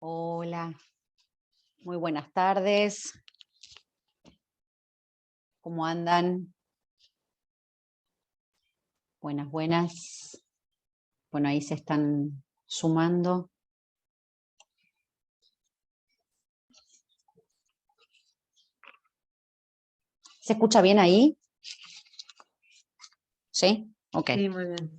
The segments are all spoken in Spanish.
Hola, muy buenas tardes. ¿Cómo andan? Buenas, buenas. Bueno, ahí se están sumando. ¿Se escucha bien ahí? ¿Sí? Ok. Sí, muy bien.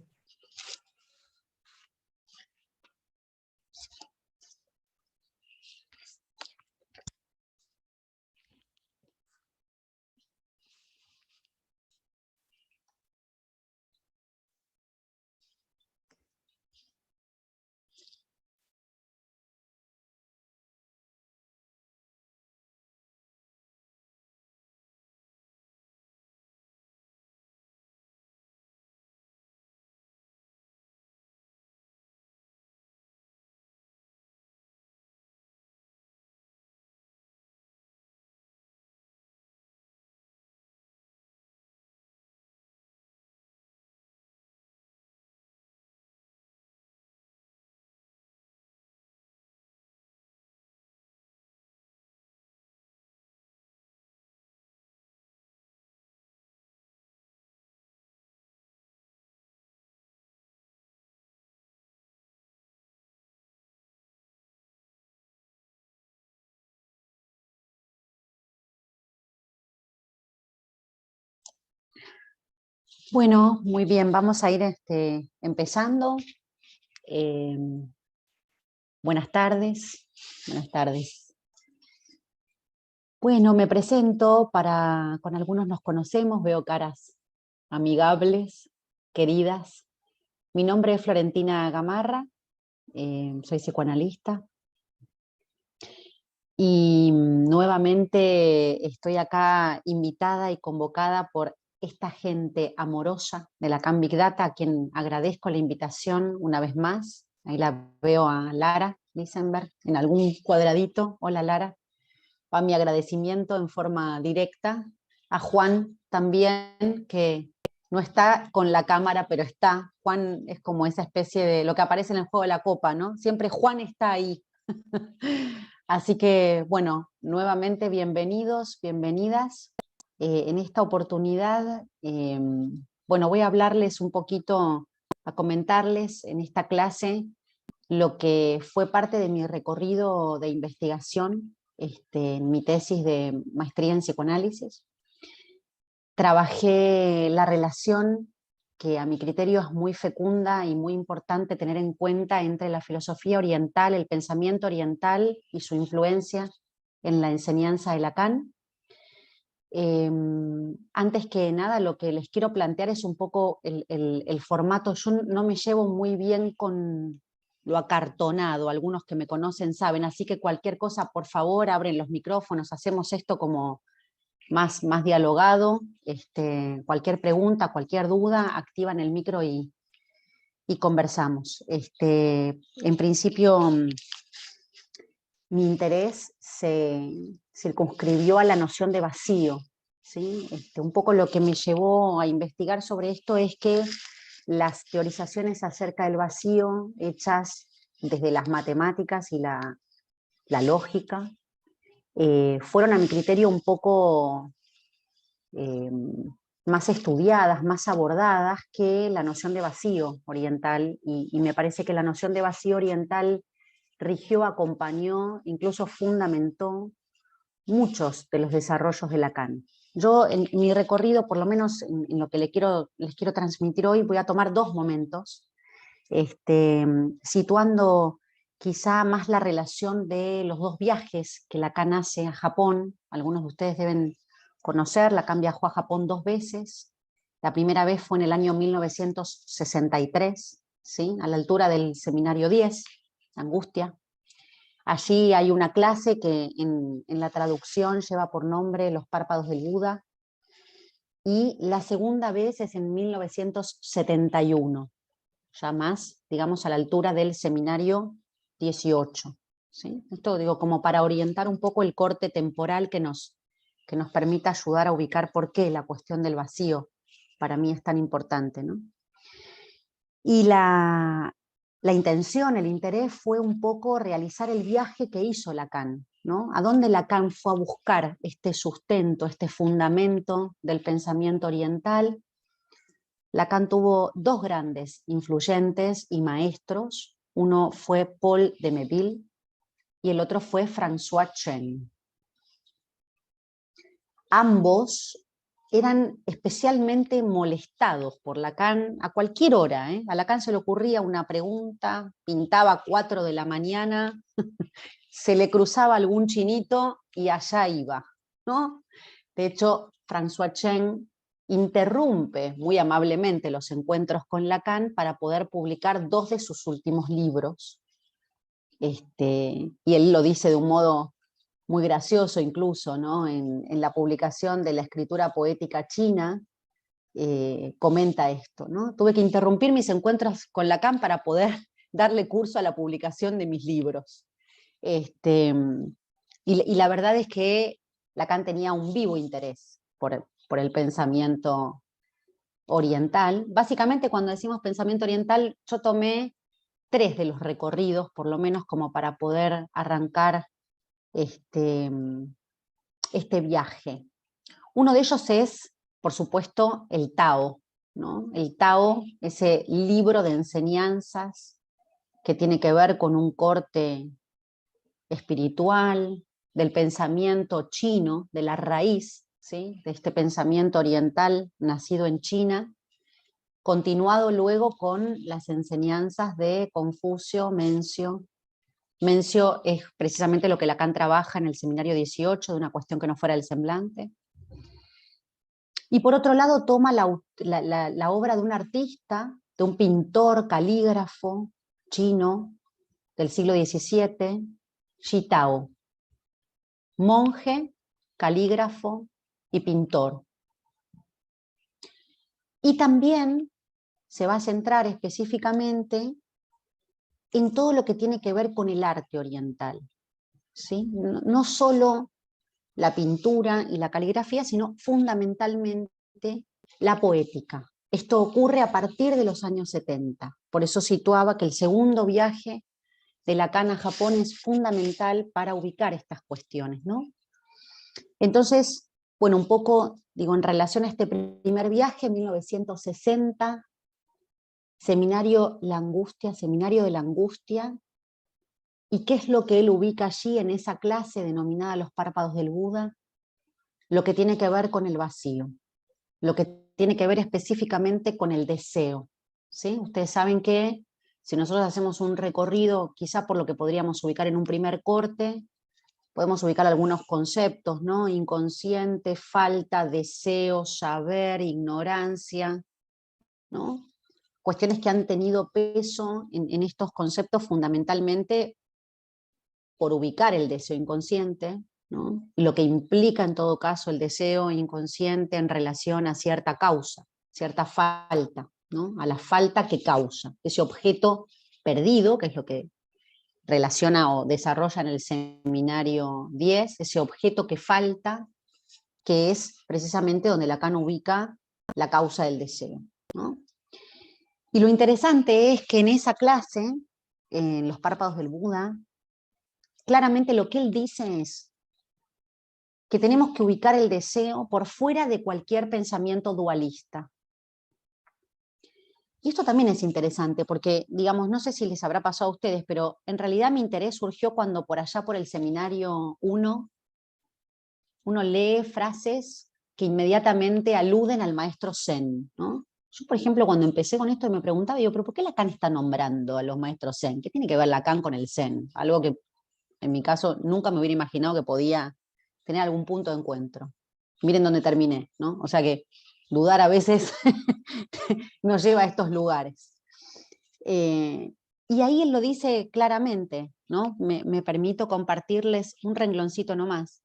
Bueno, muy bien, vamos a ir empezando. Buenas tardes. Buenas tardes. Bueno, me presento con algunos nos conocemos, veo caras amigables, queridas. Mi nombre es Florentina Gamarra, soy psicoanalista. Y nuevamente estoy acá invitada y convocada por esta gente amorosa de la Can Big Data, a quien agradezco la invitación una vez más. Ahí la veo a Lara Lisenberg en algún cuadradito. Hola Lara. Va mi agradecimiento en forma directa. A Juan también, que no está con la cámara, pero está. Juan es como esa especie de lo que aparece en el juego de la copa, ¿no? Siempre Juan está ahí. Así que, bueno, nuevamente bienvenidos, bienvenidas. En esta oportunidad, bueno, voy a hablarles un poquito, a comentarles en esta clase lo que fue parte de mi recorrido de investigación, en mi tesis de maestría en psicoanálisis. Trabajé la relación que a mi criterio es muy fecunda y muy importante tener en cuenta entre la filosofía oriental, el pensamiento oriental y su influencia en la enseñanza de Lacan. Antes que nada, lo que les quiero plantear es un poco el formato. Yo no me llevo muy bien con lo acartonado, algunos que me conocen saben, así que cualquier cosa, por favor, abren los micrófonos, hacemos esto como más dialogado. Cualquier pregunta, cualquier duda, activan el micro y conversamos. En principio, mi interés se circunscribió a la noción de vacío, ¿sí? Un poco lo que me llevó a investigar sobre esto es que las teorizaciones acerca del vacío, hechas desde las matemáticas y la lógica, fueron a mi criterio un poco más estudiadas, más abordadas que la noción de vacío oriental, y me parece que la noción de vacío oriental rigió, acompañó, incluso fundamentó muchos de los desarrollos de Lacan. Yo en mi recorrido, por lo menos en lo que les quiero transmitir hoy, voy a tomar dos momentos, situando quizá más la relación de los dos viajes que Lacan hace a Japón. Algunos de ustedes deben conocer, Lacan viajó a Japón 2 veces. La primera vez fue en el año 1963, ¿sí? A la altura del Seminario 10, Angustia. Allí hay una clase que en la traducción lleva por nombre Los párpados del Buda, y la segunda vez es en 1971, ya más, digamos, a la altura del Seminario 18. ¿Sí? Esto digo como para orientar un poco el corte temporal que nos permita ayudar a ubicar por qué la cuestión del vacío para mí es tan importante, ¿no? Y la intención, el interés fue un poco realizar el viaje que hizo Lacan, ¿no? ¿A dónde Lacan fue a buscar este sustento, este fundamento del pensamiento oriental? Lacan tuvo dos grandes influyentes y maestros. Uno fue Paul de Méville y el otro fue François Chen. Ambos eran especialmente molestados por Lacan a cualquier hora. A Lacan se le ocurría una pregunta, pintaba a 4 de la mañana, se le cruzaba algún chinito y allá iba, ¿no? De hecho, François Chen interrumpe muy amablemente los encuentros con Lacan para poder publicar 2 de sus últimos libros. Y él lo dice de un modo muy gracioso incluso, ¿no? En la publicación de la escritura poética china, comenta esto, ¿no? Tuve que interrumpir mis encuentros con Lacan para poder darle curso a la publicación de mis libros. Y la verdad es que Lacan tenía un vivo interés por el pensamiento oriental. Básicamente, cuando decimos pensamiento oriental, yo tomé 3 de los recorridos, por lo menos como para poder arrancar este viaje. Uno de ellos es, por supuesto, el Tao, ¿no? El Tao, ese libro de enseñanzas que tiene que ver con un corte espiritual, del pensamiento chino, de la raíz, ¿sí? De este pensamiento oriental nacido en China, continuado luego con las enseñanzas de Confucio, Mencio. Mencio es precisamente lo que Lacan trabaja en el seminario 18, de una cuestión que no fuera el semblante. Y por otro lado toma la obra de un artista, de un pintor, calígrafo chino del siglo XVII, Xi Tao, monje, calígrafo y pintor. Y también se va a centrar específicamente en todo lo que tiene que ver con el arte oriental, ¿sí? No solo la pintura y la caligrafía, sino fundamentalmente la poética. Esto ocurre a partir de los años 70. Por eso situaba que el segundo viaje de Lacan a Japón es fundamental para ubicar estas cuestiones, ¿no? Entonces, bueno, un poco, digo, en relación a este primer viaje, en 1960, seminario de la angustia, ¿y qué es lo que él ubica allí en esa clase denominada Los párpados del Buda? Lo que tiene que ver con el vacío, lo que tiene que ver específicamente con el deseo, ¿sí? Ustedes saben que si nosotros hacemos un recorrido, quizá por lo que podríamos ubicar en un primer corte, podemos ubicar algunos conceptos, ¿no? Inconsciente, falta, deseo, saber, ignorancia, ¿no? Cuestiones que han tenido peso en estos conceptos fundamentalmente por ubicar el deseo inconsciente, ¿no? Y lo que implica en todo caso el deseo inconsciente en relación a cierta causa, cierta falta, ¿no? A la falta que causa, ese objeto perdido, que es lo que relaciona o desarrolla en el seminario 10, ese objeto que falta, que es precisamente donde Lacan ubica la causa del deseo, ¿no? Y lo interesante es que en esa clase, en Los párpados del Buda, claramente lo que él dice es que tenemos que ubicar el deseo por fuera de cualquier pensamiento dualista. Y esto también es interesante porque, digamos, no sé si les habrá pasado a ustedes, pero en realidad mi interés surgió cuando por allá por el seminario 1, uno lee frases que inmediatamente aluden al maestro Zen, ¿no? Yo, por ejemplo, cuando empecé con esto me preguntaba, yo, ¿pero por qué Lacan está nombrando a los maestros Zen? ¿Qué tiene que ver Lacan con el Zen? Algo que en mi caso nunca me hubiera imaginado que podía tener algún punto de encuentro. Miren dónde terminé, ¿no? O sea que dudar a veces nos lleva a estos lugares. Y ahí él lo dice claramente, ¿no? Me permito compartirles un rengloncito nomás.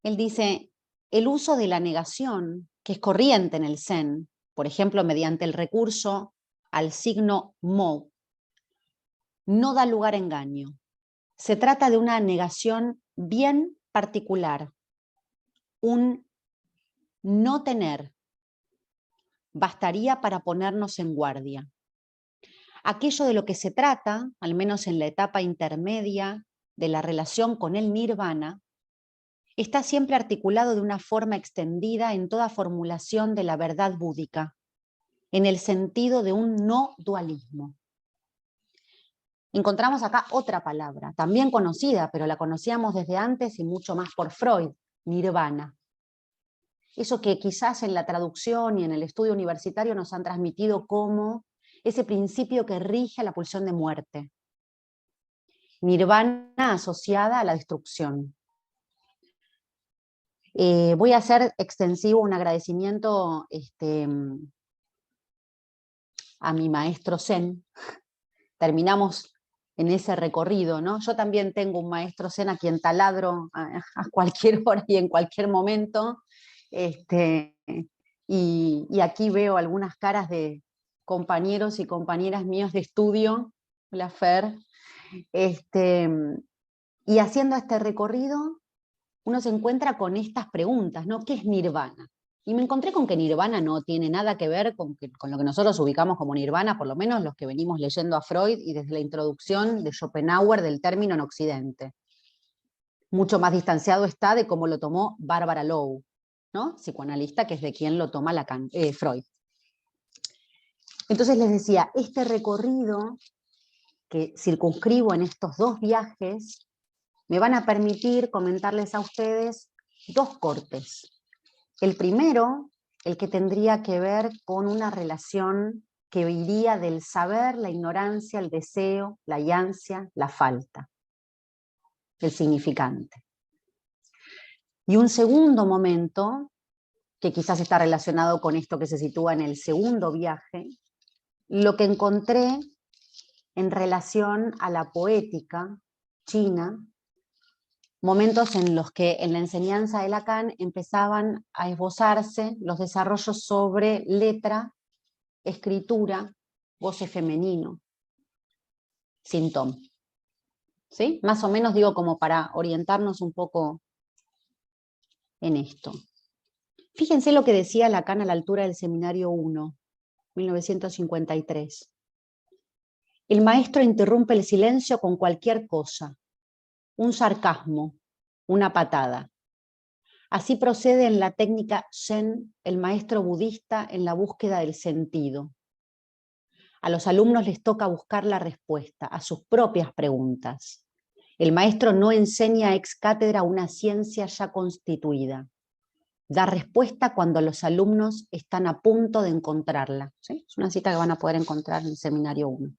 Él dice, el uso de la negación, que es corriente en el Zen, por ejemplo, mediante el recurso al signo mo, no da lugar a engaño. Se trata de una negación bien particular, un no tener, bastaría para ponernos en guardia. Aquello de lo que se trata, al menos en la etapa intermedia de la relación con el nirvana, está siempre articulado de una forma extendida en toda formulación de la verdad búdica, en el sentido de un no dualismo. Encontramos acá otra palabra, también conocida, pero la conocíamos desde antes y mucho más por Freud, nirvana. Eso que quizás en la traducción y en el estudio universitario nos han transmitido como ese principio que rige a la pulsión de muerte. Nirvana asociada a la destrucción. Voy a hacer extensivo un agradecimiento a mi maestro Zen. Terminamos en ese recorrido, ¿no? Yo también tengo un maestro Zen a quien taladro a cualquier hora y en cualquier momento. Y aquí veo algunas caras de compañeros y compañeras míos de estudio, la Fer. Y haciendo este recorrido, uno se encuentra con estas preguntas, ¿no? ¿Qué es nirvana? Y me encontré con que nirvana no tiene nada que ver con lo que nosotros ubicamos como nirvana, por lo menos los que venimos leyendo a Freud y desde la introducción de Schopenhauer del término en Occidente. Mucho más distanciado está de cómo lo tomó Barbara Lowe, ¿no? Psicoanalista, que es de quien lo toma Freud. Entonces les decía, este recorrido que circunscribo en estos dos viajes me van a permitir comentarles a ustedes dos cortes. El primero, el que tendría que ver con una relación que iría del saber, la ignorancia, el deseo, la ansia, la falta, el significante. Y un segundo momento, que quizás está relacionado con esto que se sitúa en el segundo viaje, lo que encontré en relación a la poética china, momentos en los que en la enseñanza de Lacan empezaban a esbozarse los desarrollos sobre letra, escritura, goce femenino, sin tom. ¿Sí? Más o menos digo como para orientarnos un poco en esto. Fíjense lo que decía Lacan a la altura del Seminario 1, 1953. El maestro interrumpe el silencio con cualquier cosa, un sarcasmo, una patada. Así procede en la técnica Zen el maestro budista en la búsqueda del sentido. A los alumnos les toca buscar la respuesta a sus propias preguntas. El maestro no enseña ex cátedra una ciencia ya constituida. Da respuesta cuando los alumnos están a punto de encontrarla. ¿Sí? Es una cita que van a poder encontrar en el Seminario 1.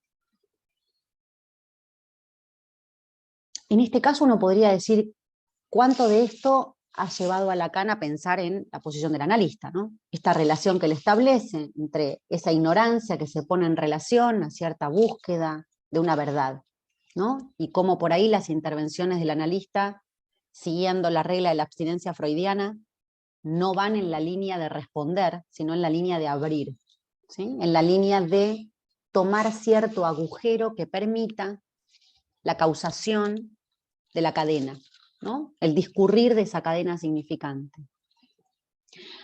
En este caso uno podría decir cuánto de esto ha llevado a Lacan a pensar en la posición del analista, ¿no? Esta relación que él establece entre esa ignorancia que se pone en relación a cierta búsqueda de una verdad, ¿no? Y cómo por ahí las intervenciones del analista, siguiendo la regla de la abstinencia freudiana, no van en la línea de responder, sino en la línea de abrir, ¿sí? En la línea de tomar cierto agujero que permita la causación de la cadena, ¿no? El discurrir de esa cadena significante.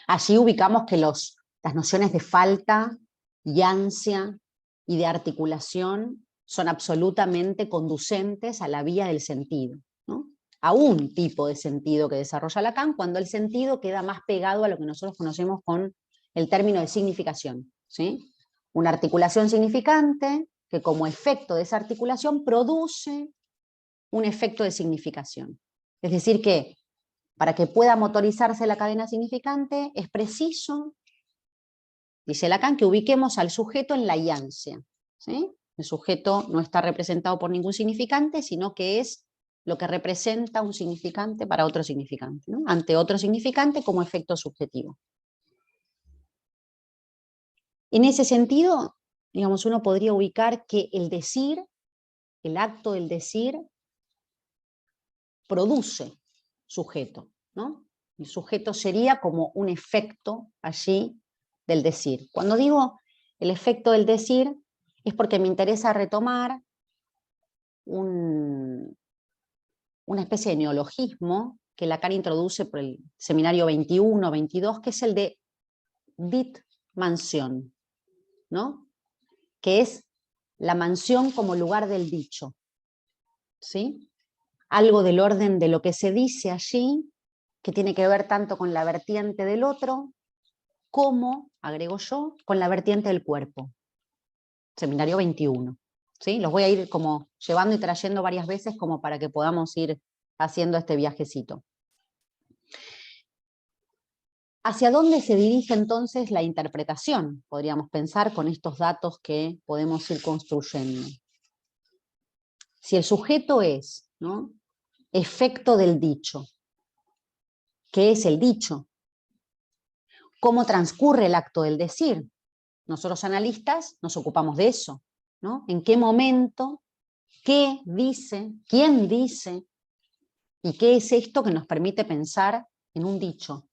Allí ubicamos que las nociones de falta y ansia y de articulación son absolutamente conducentes a la vía del sentido, ¿no? A un tipo de sentido que desarrolla Lacan, cuando el sentido queda más pegado a lo que nosotros conocemos con el término de significación, ¿sí? Una articulación significante que como efecto de esa articulación produce un efecto de significación. Es decir que para que pueda motorizarse la cadena significante es preciso, dice Lacan, que ubiquemos al sujeto en la ansia, ¿sí? El sujeto no está representado por ningún significante, sino que es lo que representa un significante para otro significante, ¿no? Ante otro significante como efecto subjetivo. En ese sentido, digamos, uno podría ubicar que el decir, el acto del decir, produce sujeto, ¿no? El sujeto sería como un efecto allí del decir. Cuando digo el efecto del decir, es porque me interesa retomar una especie de neologismo que Lacan introduce por el seminario 21, 22, que es el de dit mansión, ¿no? Que es la mansión como lugar del dicho, ¿sí? Algo del orden de lo que se dice allí, que tiene que ver tanto con la vertiente del otro, como, agrego yo, con la vertiente del cuerpo. Seminario 21. ¿Sí? Los voy a ir como llevando y trayendo varias veces como para que podamos ir haciendo este viajecito. ¿Hacia dónde se dirige entonces la interpretación? Podríamos pensar con estos datos que podemos ir construyendo. Si el sujeto es, ¿no?, efecto del dicho, ¿qué es el dicho? ¿Cómo transcurre el acto del decir? Nosotros analistas nos ocupamos de eso, ¿no? ¿En qué momento? ¿Qué dice? ¿Quién dice? ¿Y qué es esto que nos permite pensar en un dicho?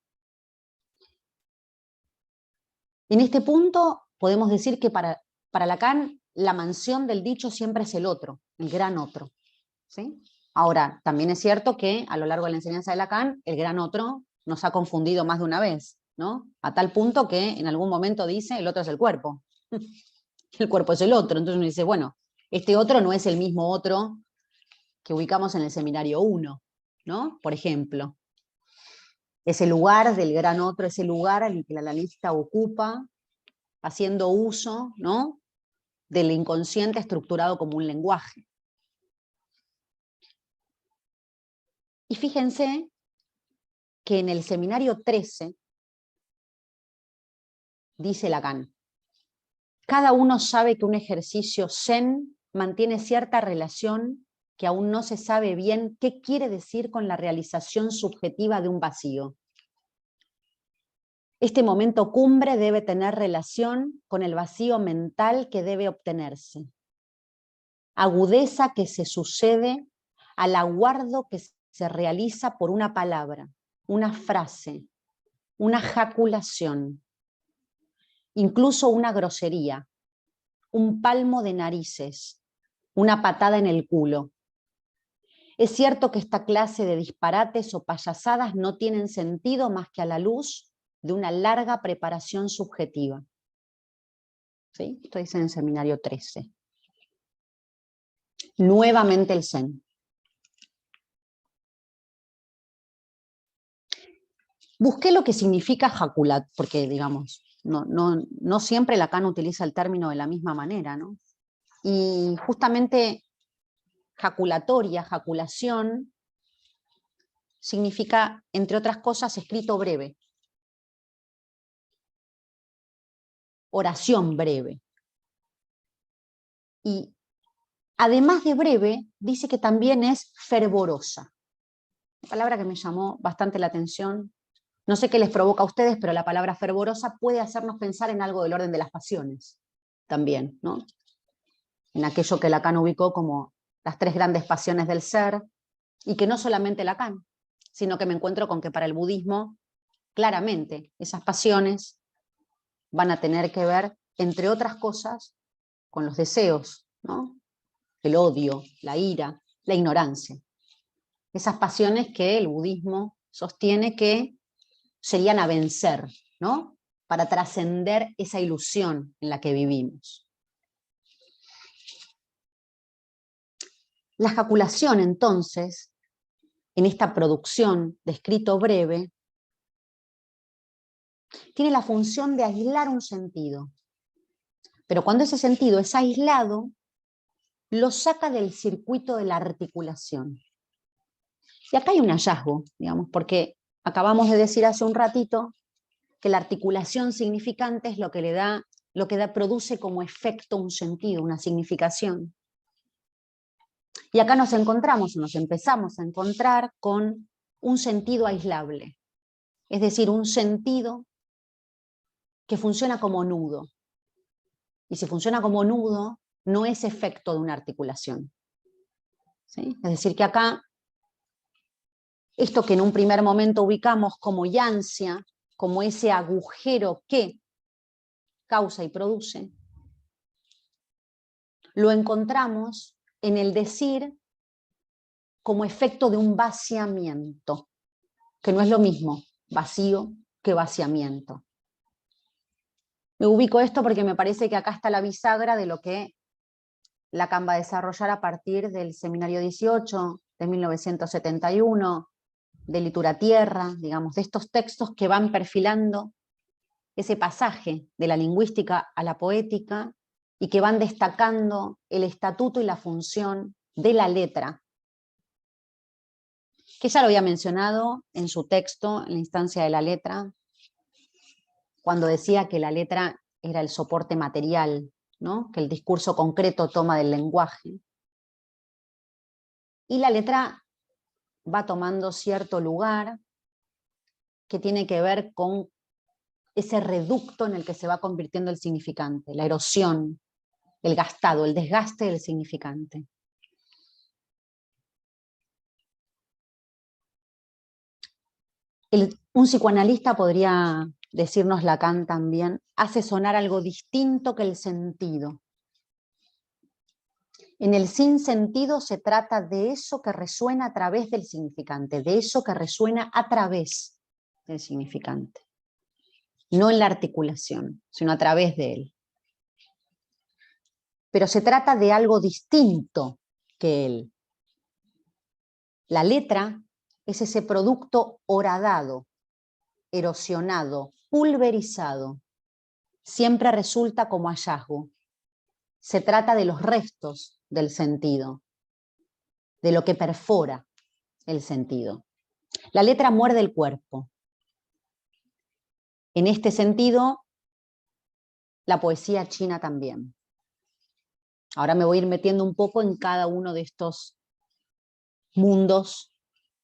En este punto podemos decir que para Lacan la mansión del dicho siempre es el otro, el gran otro, ¿sí? Ahora, también es cierto que a lo largo de la enseñanza de Lacan, el gran otro nos ha confundido más de una vez, ¿no? A tal punto que en algún momento dice el otro es el cuerpo. El cuerpo es el otro. Entonces uno dice, bueno, este otro no es el mismo otro que ubicamos en el seminario 1, ¿no? Por ejemplo. Ese lugar del gran otro, ese lugar al que el analista ocupa, haciendo uso, ¿no?, del inconsciente estructurado como un lenguaje. Y fíjense que en el seminario 13 dice Lacan, cada uno sabe que un ejercicio zen mantiene cierta relación que aún no se sabe bien qué quiere decir con la realización subjetiva de un vacío. Este momento cumbre debe tener relación con el vacío mental que debe obtenerse. Agudeza que se sucede al aguardo que se realiza por una palabra, una frase, una jaculación, incluso una grosería, un palmo de narices, una patada en el culo. Es cierto que esta clase de disparates o payasadas no tienen sentido más que a la luz de una larga preparación subjetiva. ¿Sí? Esto dice en el seminario 13. Nuevamente el Zen. Busqué lo que significa jaculat, porque digamos, no siempre Lacan utiliza el término de la misma manera, ¿no? Y justamente jaculatoria, jaculación, significa, entre otras cosas, escrito breve, oración breve. Y además de breve, dice que también es fervorosa. Una palabra que me llamó bastante la atención. No sé qué les provoca a ustedes, pero la palabra fervorosa puede hacernos pensar en algo del orden de las pasiones también, ¿no? En aquello que Lacan ubicó como las 3 grandes pasiones del ser, y que no solamente Lacan, sino que me encuentro con que para el budismo, claramente, esas pasiones van a tener que ver, entre otras cosas, con los deseos, ¿no? El odio, la ira, la ignorancia. Esas pasiones que el budismo sostiene que serían a vencer, ¿no?, para trascender esa ilusión en la que vivimos. La jaculación, entonces, en esta producción de escrito breve, tiene la función de aislar un sentido. Pero cuando ese sentido es aislado, lo saca del circuito de la articulación. Y acá hay un hallazgo, digamos, porque acabamos de decir hace un ratito que la articulación significante es lo que produce como efecto un sentido, una significación. Y acá nos empezamos a encontrar con un sentido aislable, es decir, un sentido que funciona como nudo. Y si funciona como nudo, no es efecto de una articulación. ¿Sí? Es decir, que acá, esto que en un primer momento ubicamos como yancia, como ese agujero que causa y produce, lo encontramos en el decir como efecto de un vaciamiento, que no es lo mismo vacío que vaciamiento. Me ubico esto porque me parece que acá está la bisagra de lo que Lacan va a desarrollar a partir del Seminario 18 de 1971, de Litura Tierra, digamos, de estos textos que van perfilando ese pasaje de la lingüística a la poética y que van destacando el estatuto y la función de la letra, que ya lo había mencionado en su texto, en la instancia de la letra, cuando decía que la letra era el soporte material, ¿no? Que el discurso concreto toma del lenguaje. Y la letra va tomando cierto lugar que tiene que ver con ese reducto en el que se va convirtiendo el significante, la erosión, el gastado, el desgaste del significante. Un psicoanalista podría decirnos Lacan también, hace sonar algo distinto que el sentido. En el sinsentido se trata de eso que resuena a través del significante, de eso que resuena a través del significante. No en la articulación, sino a través de él. Pero se trata de algo distinto que él. La letra es ese producto horadado, erosionado, pulverizado. Siempre resulta como hallazgo. Se trata de los restos del sentido, de lo que perfora el sentido. La letra muerde el cuerpo. En este sentido, la poesía china también. Ahora me voy a ir metiendo un poco en cada uno de estos mundos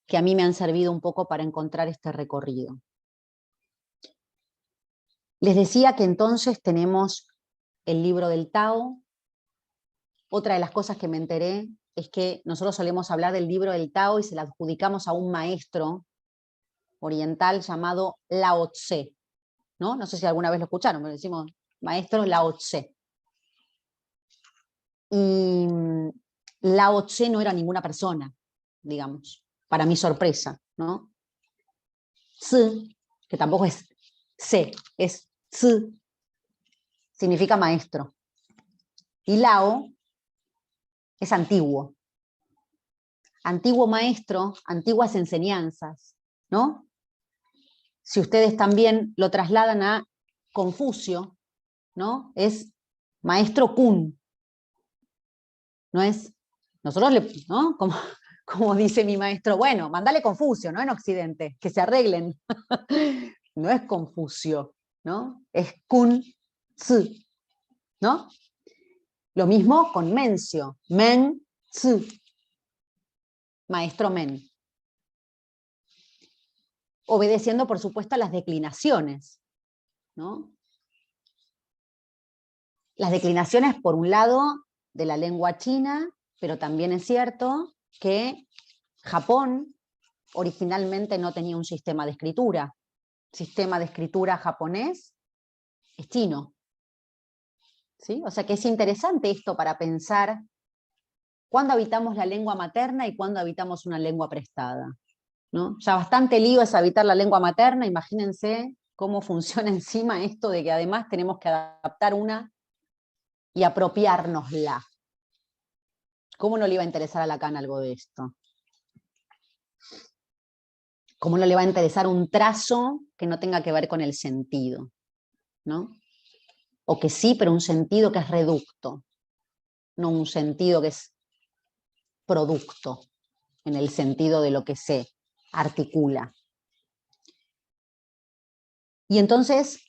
que a mí me han servido un poco para encontrar este recorrido. Les decía que entonces tenemos el libro del Tao. Otra de las cosas que me enteré es que nosotros solemos hablar del libro del Tao y se lo adjudicamos a un maestro oriental llamado Lao Tse, ¿no? No sé si alguna vez lo escucharon, pero decimos maestro Lao Tse. Y Lao Tse no era ninguna persona, digamos, para mi sorpresa, ¿no? Tse, que tampoco es Se, es Tse, significa maestro. Y Lao es antiguo. Antiguo maestro, antiguas enseñanzas, ¿no? Si ustedes también lo trasladan a Confucio, ¿no? Es maestro Kun. No es, nosotros ¿no? Como dice mi maestro, bueno, mandale Confucio, ¿no? En Occidente, que se arreglen. No es Confucio, ¿no? Es Kun Tzu, ¿no? Lo mismo con Mencio, Men Tzu, maestro Men. Obedeciendo, por supuesto, a las declinaciones, ¿no? Las declinaciones, por un lado, de la lengua china, pero también es cierto que Japón originalmente no tenía un sistema de escritura. El sistema de escritura japonés es chino. ¿Sí? O sea que es interesante esto para pensar cuándo habitamos la lengua materna y cuándo habitamos una lengua prestada, ¿no? Ya bastante lío es habitar la lengua materna, imagínense cómo funciona encima esto de que además tenemos que adaptar una y apropiárnosla. ¿Cómo no le iba a interesar a Lacan algo de esto? ¿Cómo no le va a interesar un trazo que no tenga que ver con el sentido, ¿no? O que sí, pero un sentido que es reducto, no un sentido que es producto, en el sentido de lo que se articula. Y entonces,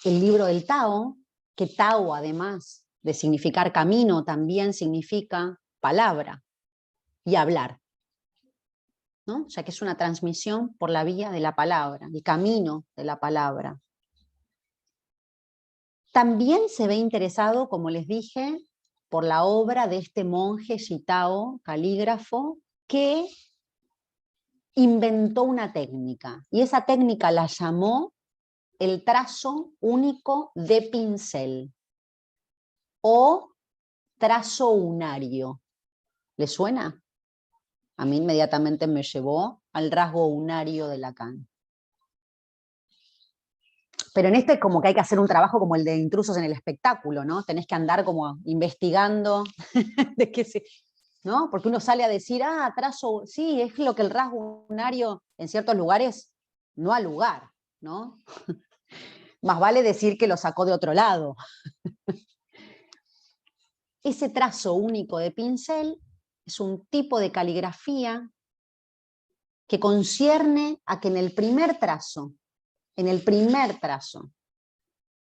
el libro del Tao, que Tao, además de significar camino, también significa palabra y hablar, ¿no? Ya que es una transmisión por la vía de la palabra, el camino de la palabra. También se ve interesado, como les dije, por la obra de este monje Shitao, calígrafo, que inventó una técnica, y esa técnica la llamó el trazo único de pincel, o trazo unario. ¿Le suena? A mí inmediatamente me llevó al rasgo unario de Lacan. Pero en este como que hay que hacer un trabajo como el de Intrusos en el Espectáculo, ¿no? Tenés que andar como investigando de qué se... ¿no? Porque uno sale a decir, ah, trazo, sí, es lo que el rasgo lunario en ciertos lugares no ha lugar, ¿no? Más vale decir que lo sacó de otro lado. Ese trazo único de pincel es un tipo de caligrafía que concierne a que en el primer trazo,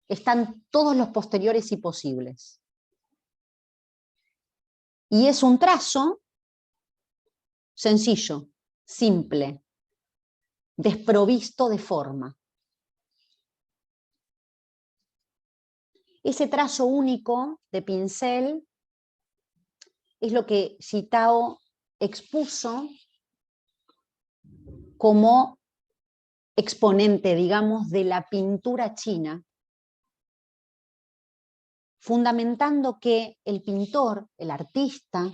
están todos los posteriores y posibles. Y es un trazo sencillo, simple, desprovisto de forma. Ese trazo único de pincel es lo que Xitao expuso como exponente, digamos, de la pintura china, fundamentando que el pintor, el artista,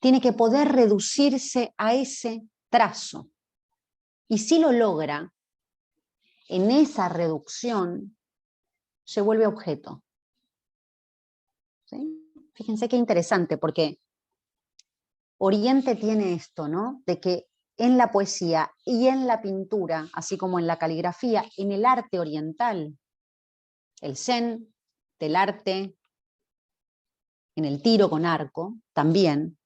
tiene que poder reducirse a ese trazo. Y si lo logra, en esa reducción se vuelve objeto. ¿Sí? Fíjense qué interesante, porque Oriente tiene esto, ¿no? De que en la poesía y en la pintura, así como en la caligrafía, en el arte oriental, el zen del arte, en el tiro con arco, también,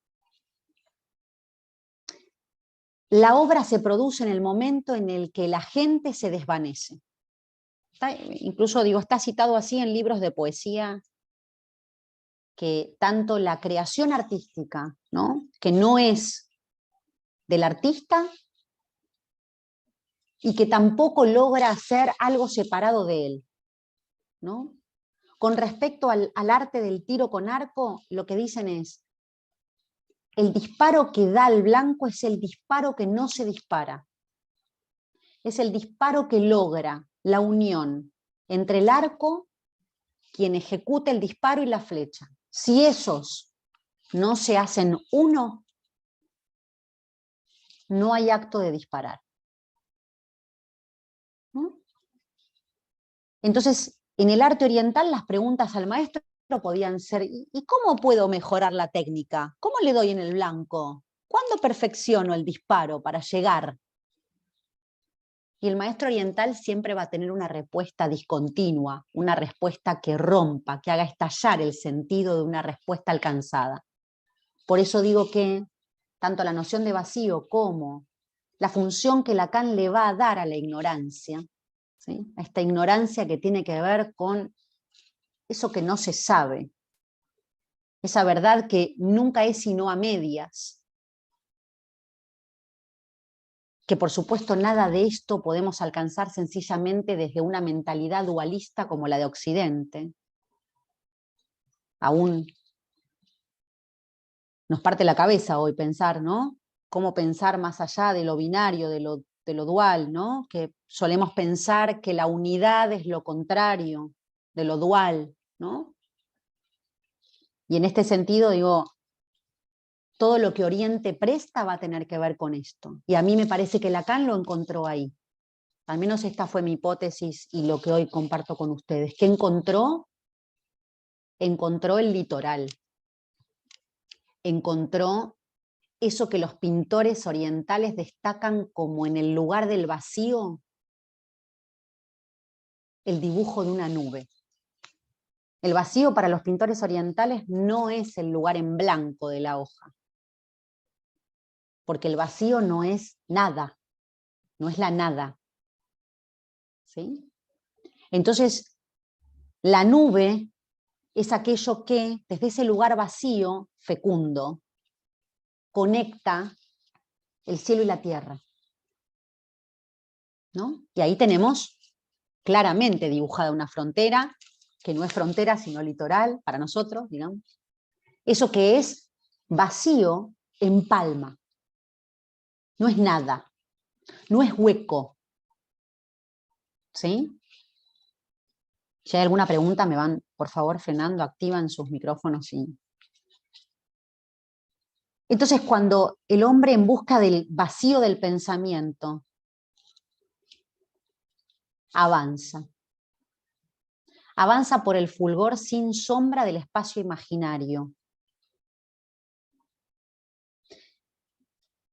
la obra se produce en el momento en el que la gente se desvanece. Incluso digo, está citado así en libros de poesía, que tanto la creación artística, ¿no? Que no es del artista y que tampoco logra hacer algo separado de él, ¿no? Con respecto al arte del tiro con arco, lo que dicen es, el disparo que da al blanco es el disparo que no se dispara. Es el disparo que logra la unión entre el arco, quien ejecuta el disparo, y la flecha. Si esos no se hacen uno, no hay acto de disparar. ¿No? Entonces, en el arte oriental las preguntas al maestro podían ser, ¿y cómo puedo mejorar la técnica? ¿Cómo le doy en el blanco? ¿Cuándo perfecciono el disparo para llegar? Y el maestro oriental siempre va a tener una respuesta discontinua, una respuesta que rompa, que haga estallar el sentido de una respuesta alcanzada. Por eso digo que tanto la noción de vacío como la función que Lacan le va a dar a la ignorancia, ¿sí? A esta ignorancia que tiene que ver con eso que no se sabe, esa verdad que nunca es sino a medias, que por supuesto nada de esto podemos alcanzar sencillamente desde una mentalidad dualista como la de Occidente. Aún nos parte la cabeza hoy pensar, ¿no? Cómo pensar más allá de lo binario, de lo dual, ¿no? Que solemos pensar que la unidad es lo contrario de lo dual, ¿no? Y en este sentido digo, todo lo que Oriente presta va a tener que ver con esto. Y a mí me parece que Lacan lo encontró ahí. Al menos esta fue mi hipótesis y lo que hoy comparto con ustedes. ¿Qué encontró? Encontró el litoral. Encontró eso que los pintores orientales destacan como en el lugar del vacío, el dibujo de una nube. El vacío para los pintores orientales no es el lugar en blanco de la hoja, porque el vacío no es nada, no es la nada. ¿Sí? Entonces, la nube es aquello que, desde ese lugar vacío, fecundo, conecta el cielo y la tierra. ¿No? Y ahí tenemos claramente dibujada una frontera, que no es frontera, sino litoral, para nosotros, digamos. Eso que es vacío empalma. No es nada, no es hueco. ¿Sí? Si hay alguna pregunta, me van, por favor, frenando, activan sus micrófonos. Entonces, cuando el hombre en busca del vacío del pensamiento avanza, Avanza por el fulgor sin sombra del espacio imaginario.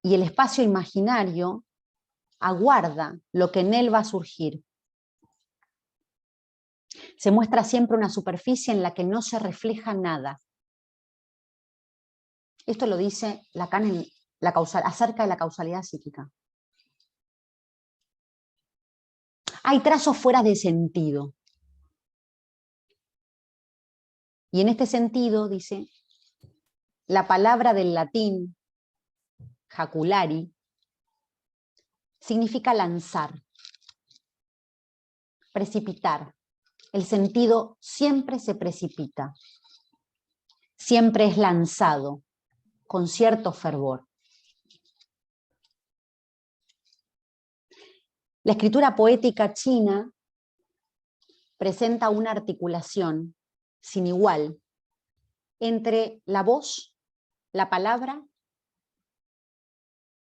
Y el espacio imaginario aguarda lo que en él va a surgir. Se muestra siempre una superficie en la que no se refleja nada. Esto lo dice Lacan en acerca de la causalidad psíquica. Hay trazos fuera de sentido. Y en este sentido, dice, la palabra del latín, jaculari, significa lanzar, precipitar. El sentido siempre se precipita, siempre es lanzado, con cierto fervor. La escritura poética china presenta una articulación sin igual entre la voz, la palabra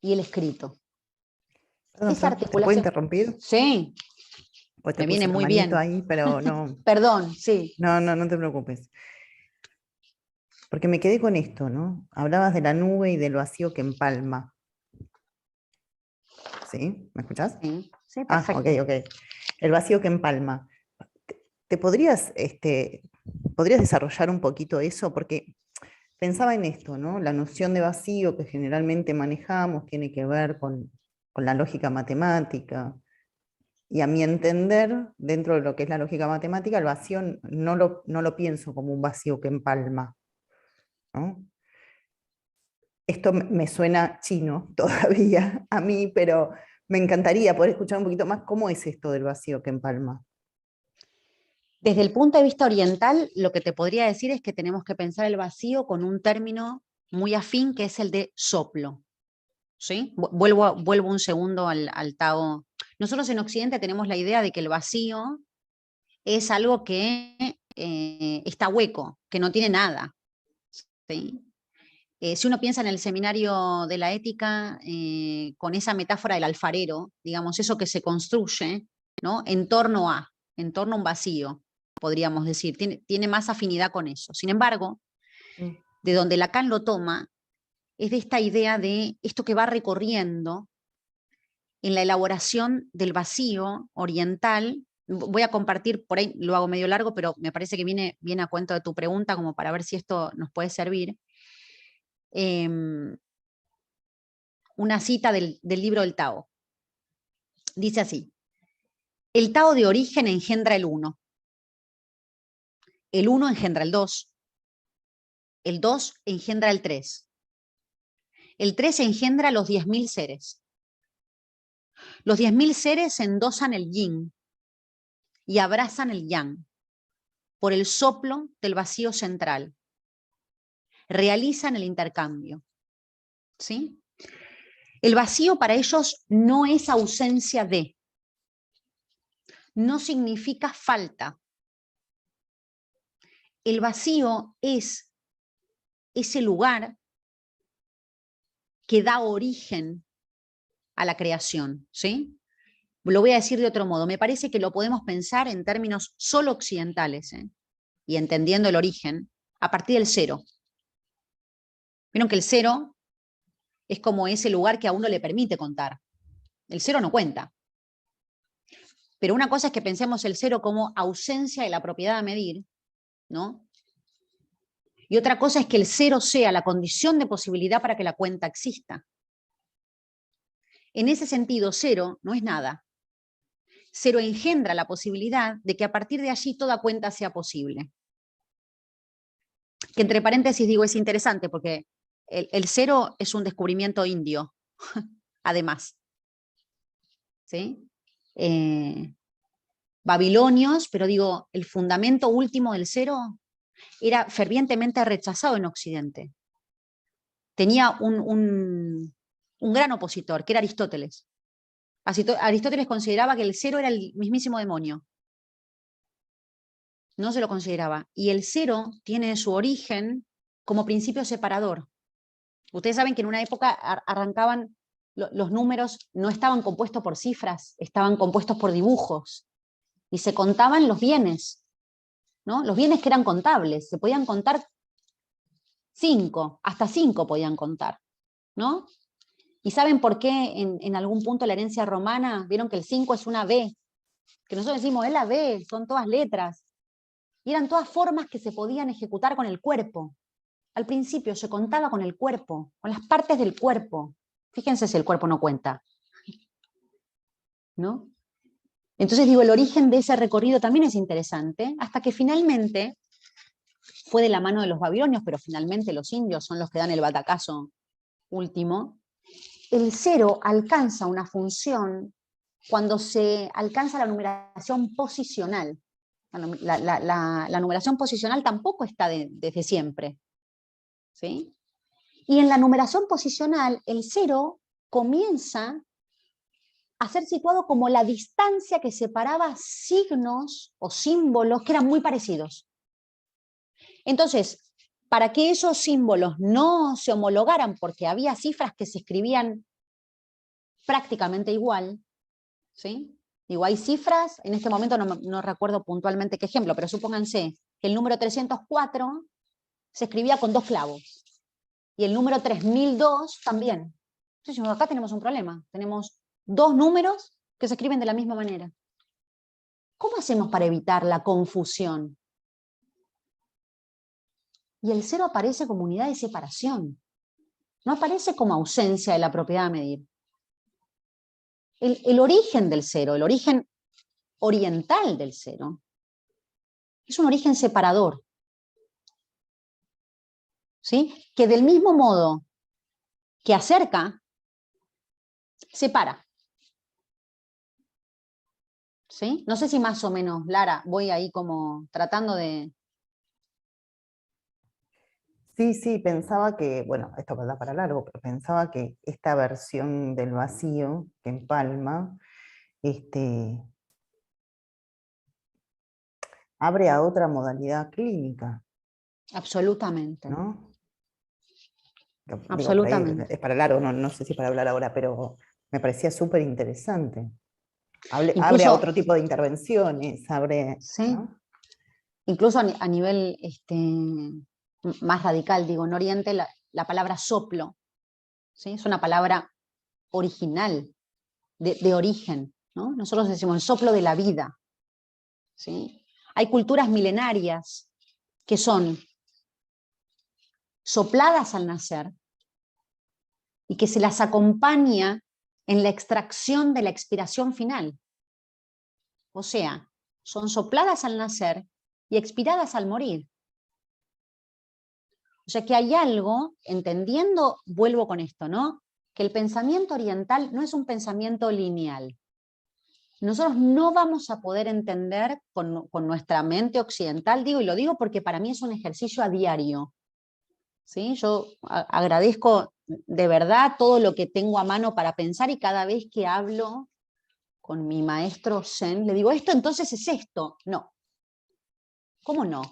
y el escrito. Perdón, Esa ¿te puedo articulación. interrumpir? Sí, Pues te me puse viene la muy manito bien. ahí, pero no, Perdón, sí. no te preocupes. Porque me quedé con esto, ¿no? Hablabas de la nube y del vacío que empalma. ¿Sí? ¿Me escuchás? Sí, sí, Ah, ok, perfecto. ok. El vacío que empalma. ¿Te podrías desarrollar un poquito eso? Porque pensaba en esto, ¿no? La noción de vacío que generalmente manejamos tiene que ver con la lógica matemática. Y a mi entender, dentro de lo que es la lógica matemática, el vacío no lo pienso como un vacío que empalma, ¿no? Esto me suena chino todavía a mí, pero me encantaría poder escuchar un poquito más cómo es esto del vacío que empalma. Desde el punto de vista oriental, lo que te podría decir es que tenemos que pensar el vacío con un término muy afín, que es el de soplo. ¿Sí? Vuelvo un segundo al Tao. Nosotros en Occidente tenemos la idea de que el vacío es algo que está hueco, que no tiene nada. ¿Sí? Si uno piensa en el seminario de la ética, con esa metáfora del alfarero, digamos, eso que se construye, ¿no? en torno a un vacío, podríamos decir, tiene más afinidad con eso. Sin embargo, de donde Lacan lo toma, es de esta idea de esto que va recorriendo en la elaboración del vacío oriental. Voy a compartir, por ahí lo hago medio largo, pero me parece que viene a cuento de tu pregunta, como para ver si esto nos puede servir. Una cita del libro del Tao. Dice así: el Tao de origen engendra el uno engendra el 2 engendra el 3 engendra los 10.000 seres. Los 10.000 seres endosan el yin y abrazan el yang por el soplo del vacío central. Realizan el intercambio. ¿Sí? El vacío para ellos no es ausencia de, no significa falta. El vacío es ese lugar que da origen a la creación, ¿sí? Lo voy a decir de otro modo. Me parece que lo podemos pensar en términos solo occidentales, y entendiendo el origen, a partir del cero. Vieron que el cero es como ese lugar que a uno le permite contar. El cero no cuenta. Pero una cosa es que pensemos el cero como ausencia de la propiedad a medir, ¿no? Y otra cosa es que el cero sea la condición de posibilidad para que la cuenta exista. En ese sentido, cero no es nada. Cero engendra la posibilidad de que a partir de allí toda cuenta sea posible. Que entre paréntesis digo, es interesante porque el cero es un descubrimiento indio, además. ¿Sí? Babilonios, pero digo, el fundamento último del cero era fervientemente rechazado en Occidente. Tenía un gran opositor, que era Aristóteles. Aristóteles consideraba que el cero era el mismísimo demonio. No se lo consideraba. Y el cero tiene su origen como principio separador. Ustedes saben que en una época arrancaban, los números no estaban compuestos por cifras, estaban compuestos por dibujos. Y se contaban los bienes. ¿no? Los bienes que eran contables, se podían contar 5, hasta 5 podían contar, ¿no? ¿Y saben por qué en algún punto la herencia romana vieron que el 5 es una B? Que nosotros decimos, es la B, son todas letras. Y eran todas formas que se podían ejecutar con el cuerpo. Al principio se contaba con el cuerpo, con las partes del cuerpo. Fíjense si el cuerpo no cuenta, ¿no? Entonces digo, el origen de ese recorrido también es interesante, hasta que finalmente fue de la mano de los babilonios, pero finalmente los indios son los que dan el batacazo último. El 0 alcanza una función cuando se alcanza la numeración posicional. La numeración posicional tampoco está desde siempre, ¿sí? Y en la numeración posicional, el 0 comienza a ser situado como la distancia que separaba signos o símbolos que eran muy parecidos. Entonces, para que esos símbolos no se homologaran, porque había cifras que se escribían prácticamente igual, ¿sí? Digo, hay cifras, en este momento no recuerdo puntualmente qué ejemplo, pero supónganse que el número 304 se escribía con 2 clavos, y el número 3002 también. Entonces, acá tenemos un problema, tenemos 2 números que se escriben de la misma manera. ¿Cómo hacemos para evitar la confusión? Y el 0 aparece como unidad de separación, no aparece como ausencia de la propiedad a medir. El origen del 0, el origen oriental del 0, es un origen separador, ¿sí? Que del mismo modo que acerca, separa. ¿Sí? No sé si más o menos, Lara, voy ahí como tratando de... Sí, sí, pensaba que, bueno, esto va para largo, pero pensaba que esta versión del vacío que empalma, abre a otra modalidad clínica, Absolutamente. ¿no? Digo, por ahí Absolutamente. es para largo, no sé si para hablar ahora, pero me parecía súper interesante. Abre a Incluso, otro tipo de intervenciones, abre, ¿sí? ¿no? Incluso a nivel más radical, digo, en Oriente la palabra soplo, ¿sí? Es una palabra original, de origen, ¿no? Nosotros decimos el soplo de la vida, ¿sí? Hay culturas milenarias que son sopladas al nacer y que se las acompaña en la extracción de la expiración final. O sea, son sopladas al nacer y expiradas al morir. O sea que hay algo, entendiendo, vuelvo con esto, ¿no? Que el pensamiento oriental no es un pensamiento lineal. Nosotros no vamos a poder entender con nuestra mente occidental, digo, y lo digo porque para mí es un ejercicio a diario. ¿Sí? Yo agradezco de verdad todo lo que tengo a mano para pensar, y cada vez que hablo con mi maestro Zen, le digo, esto entonces es esto. No. ¿Cómo no?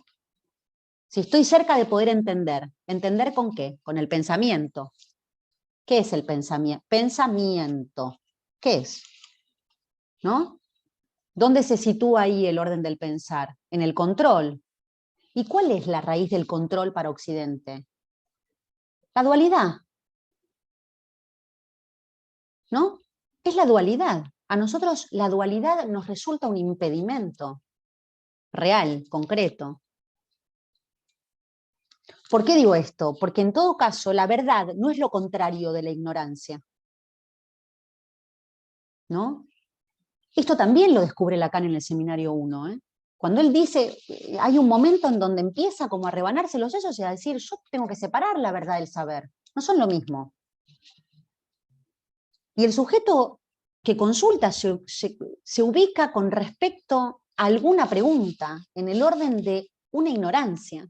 Si estoy cerca de poder entender, ¿entender con qué? Con el pensamiento. ¿Qué es el pensamiento? Pensamiento. ¿Qué es? ¿No? ¿Dónde se sitúa ahí el orden del pensar? En el control. ¿Y cuál es la raíz del control para Occidente? La dualidad, ¿no? Es la dualidad. A nosotros la dualidad nos resulta un impedimento real, concreto. ¿Por qué digo esto? Porque en todo caso la verdad no es lo contrario de la ignorancia, ¿no? Esto también lo descubre Lacan en el Seminario 1, ¿eh? Cuando él dice, hay un momento en donde empieza como a rebanarse los sesos y a decir, yo tengo que separar la verdad del saber, no son lo mismo. Y el sujeto que consulta se ubica con respecto a alguna pregunta en el orden de una ignorancia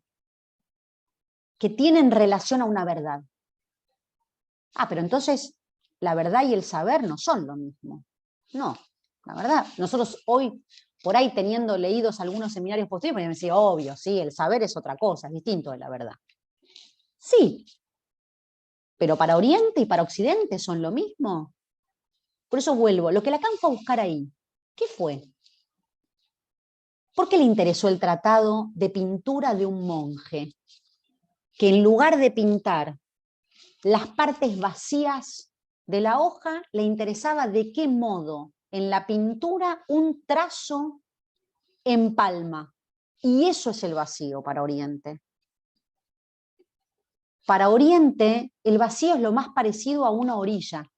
que tiene en relación a una verdad. Ah, pero entonces la verdad y el saber no son lo mismo. No, la verdad, nosotros hoy, por ahí teniendo leídos algunos seminarios posteriores, me decía, obvio, sí, el saber es otra cosa, es distinto de la verdad. Sí, pero para Oriente y para Occidente son lo mismo. Por eso vuelvo, lo que Lacan fue a buscar ahí, ¿qué fue? ¿Por qué le interesó el tratado de pintura de un monje? Que en lugar de pintar las partes vacías de la hoja, le interesaba de qué modo en la pintura un trazo empalma. Y eso es el vacío para Oriente. Para Oriente, el vacío es lo más parecido a una orilla,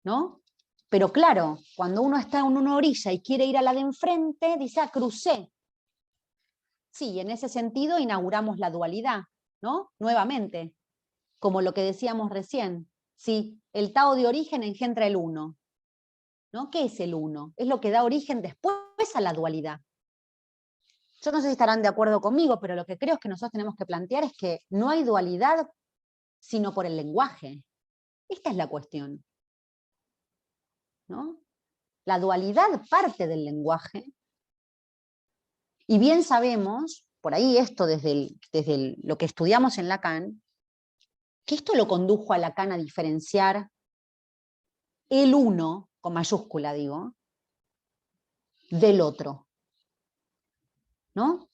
¿no? Pero claro, cuando uno está en una orilla y quiere ir a la de enfrente, dice, crucé. Sí, en ese sentido inauguramos la dualidad, ¿no? Nuevamente, como lo que decíamos recién. Sí, el Tao de origen engendra el uno, ¿no? ¿Qué es el uno? Es lo que da origen después a la dualidad. Yo no sé si estarán de acuerdo conmigo, pero lo que creo es que nosotros tenemos que plantear es que no hay dualidad sino por el lenguaje. Esta es la cuestión, ¿no? La dualidad parte del lenguaje, y bien sabemos, por ahí esto desde lo que estudiamos en Lacan, que esto lo condujo a Lacan a diferenciar el uno, con mayúscula digo, del otro, ¿no?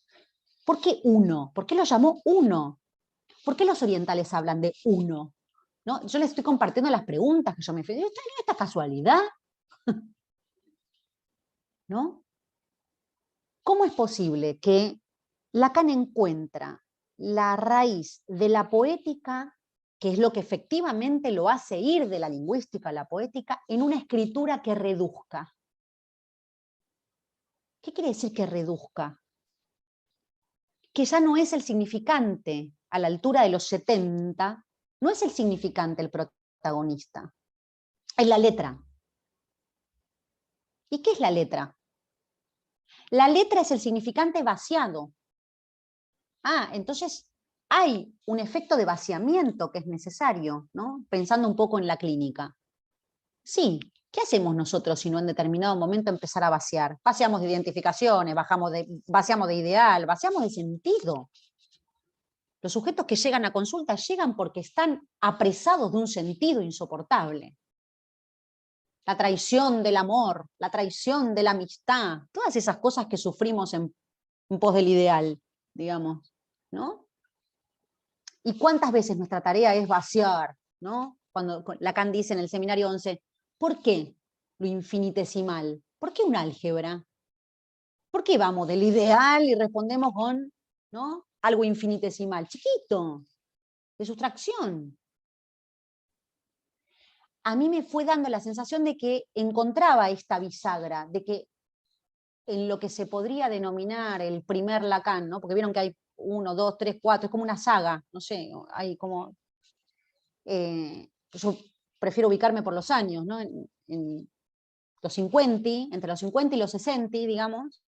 ¿Por qué uno? ¿Por qué lo llamó uno? ¿Por qué los orientales hablan de uno? ¿No? Yo les estoy compartiendo las preguntas que yo me hice. ¿Esta casualidad? ¿No? ¿Cómo es posible que Lacan encuentra la raíz de la poética, que es lo que efectivamente lo hace ir de la lingüística a la poética, en una escritura que reduzca? ¿Qué quiere decir que reduzca? Que ya no es el significante a la altura de los 70, no es el significante el protagonista, es la letra. ¿Y qué es la letra? La letra es el significante vaciado. Entonces hay un efecto de vaciamiento que es necesario, ¿no? Pensando un poco en la clínica. Sí, ¿qué hacemos nosotros si no en determinado momento empezar a vaciar? Vaciamos de identificaciones, vaciamos de ideal, vaciamos de sentido. Los sujetos que llegan a consulta llegan porque están apresados de un sentido insoportable. La traición del amor, la traición de la amistad, todas esas cosas que sufrimos en pos del ideal, digamos, ¿no? ¿Y cuántas veces nuestra tarea es vaciar, ¿no? Cuando Lacan dice en el seminario 11, ¿por qué lo infinitesimal? ¿Por qué un álgebra? ¿Por qué vamos del ideal y respondemos con, ¿no?, algo infinitesimal, chiquito, de sustracción? A mí me fue dando la sensación de que encontraba esta bisagra, de que en lo que se podría denominar el primer Lacan, ¿no? Porque vieron que hay 1, 2, 3, 4, es como una saga, no sé, hay como... yo prefiero ubicarme por los años, ¿no? En los 50, entre los 50 y los 60, digamos,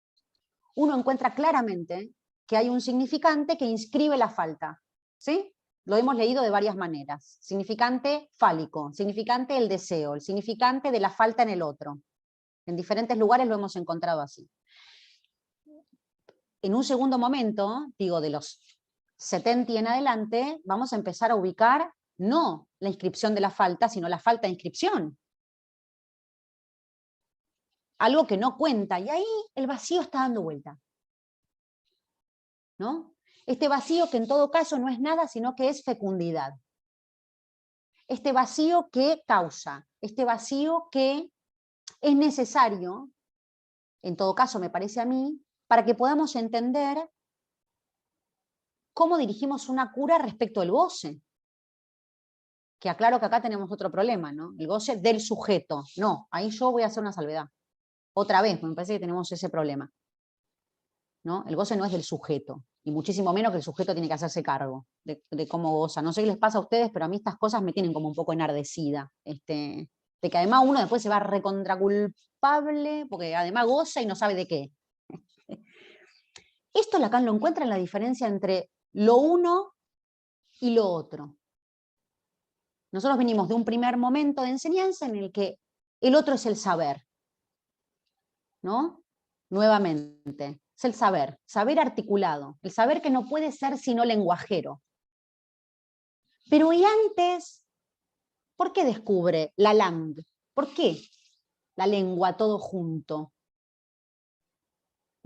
uno encuentra claramente que hay un significante que inscribe la falta, ¿sí? Lo hemos leído de varias maneras. Significante fálico, significante el deseo, el significante de la falta en el otro. En diferentes lugares lo hemos encontrado así. En un segundo momento, digo de los 70 y en adelante, vamos a empezar a ubicar no la inscripción de la falta, sino la falta de inscripción. Algo que no cuenta, y ahí el vacío está dando vuelta, ¿no? Este vacío que en todo caso no es nada, sino que es fecundidad. Este vacío que causa, este vacío que es necesario, en todo caso me parece a mí, para que podamos entender cómo dirigimos una cura respecto al goce. Que aclaro que acá tenemos otro problema, ¿no? El goce del sujeto. No, ahí yo voy a hacer una salvedad. Otra vez, me parece que tenemos ese problema, ¿no? El goce no es del sujeto, y muchísimo menos que el sujeto tiene que hacerse cargo de cómo goza. No sé qué les pasa a ustedes, pero a mí estas cosas me tienen como un poco enardecida. De que además uno después se va recontraculpable, porque además goza y no sabe de qué. Esto Lacan lo encuentra en la diferencia entre lo uno y lo otro. Nosotros venimos de un primer momento de enseñanza en el que el otro es el saber, ¿no? Nuevamente, es el saber, saber articulado, el saber que no puede ser sino lenguajero. Pero y antes, ¿por qué descubre la langue? ¿Por qué la lengua todo junto?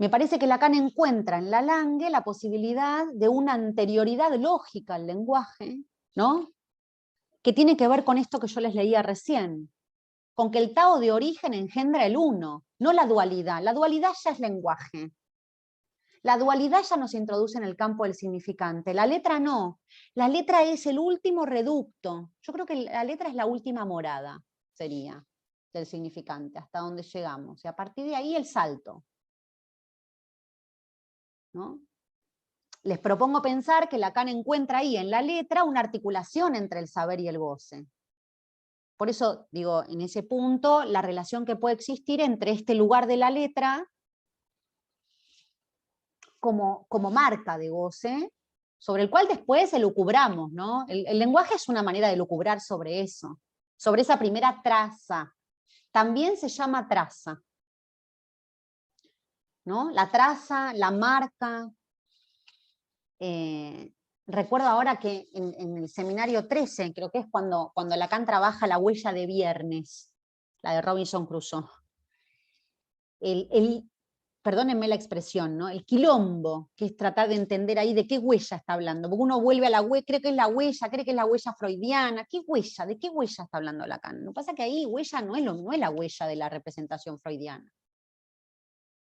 Me parece que Lacan encuentra en la Lange la posibilidad de una anterioridad lógica al lenguaje, ¿no? Que tiene que ver con esto que yo les leía recién, con que el Tao de origen engendra el uno, no la dualidad. La dualidad ya es lenguaje. La dualidad ya nos introduce en el campo del significante. La letra no. La letra es el último reducto. Yo creo que la letra es la última morada, sería, del significante, hasta donde llegamos. Y a partir de ahí el salto, ¿no? Les propongo pensar que Lacan encuentra ahí en la letra una articulación entre el saber y el goce. Por eso digo, en ese punto, la relación que puede existir entre este lugar de la letra como marca de goce, sobre el cual después elucubramos, ¿no? El lenguaje es una manera de elucubrar sobre eso, sobre esa primera traza. También se llama traza, ¿no? La traza, la marca. Recuerdo ahora que en el seminario 13, creo que es cuando Lacan trabaja la huella de viernes, la de Robinson Crusoe. Perdónenme la expresión, ¿no? El quilombo, que es tratar de entender ahí de qué huella está hablando, porque uno vuelve a la huella, cree que es la huella freudiana. ¿Qué huella? ¿De qué huella está hablando Lacan? Lo que pasa es que ahí huella no es la huella de la representación freudiana,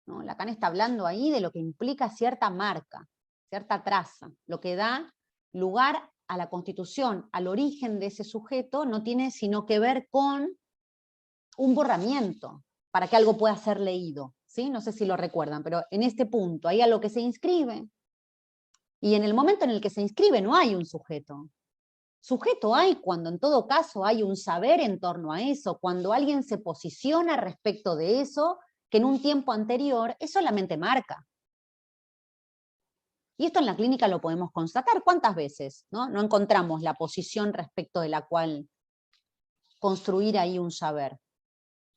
¿no? Lacan está hablando ahí de lo que implica cierta marca, cierta traza, lo que da lugar a la constitución, al origen de ese sujeto, no tiene sino que ver con un borramiento para que algo pueda ser leído, ¿sí? No sé si lo recuerdan, pero en este punto hay algo que se inscribe, y en el momento en el que se inscribe no hay un sujeto. Sujeto hay cuando en todo caso hay un saber en torno a eso, cuando alguien se posiciona respecto de eso, que en un tiempo anterior es solamente marca. Y esto en la clínica lo podemos constatar. ¿Cuántas veces no encontramos la posición respecto de la cual construir ahí un saber?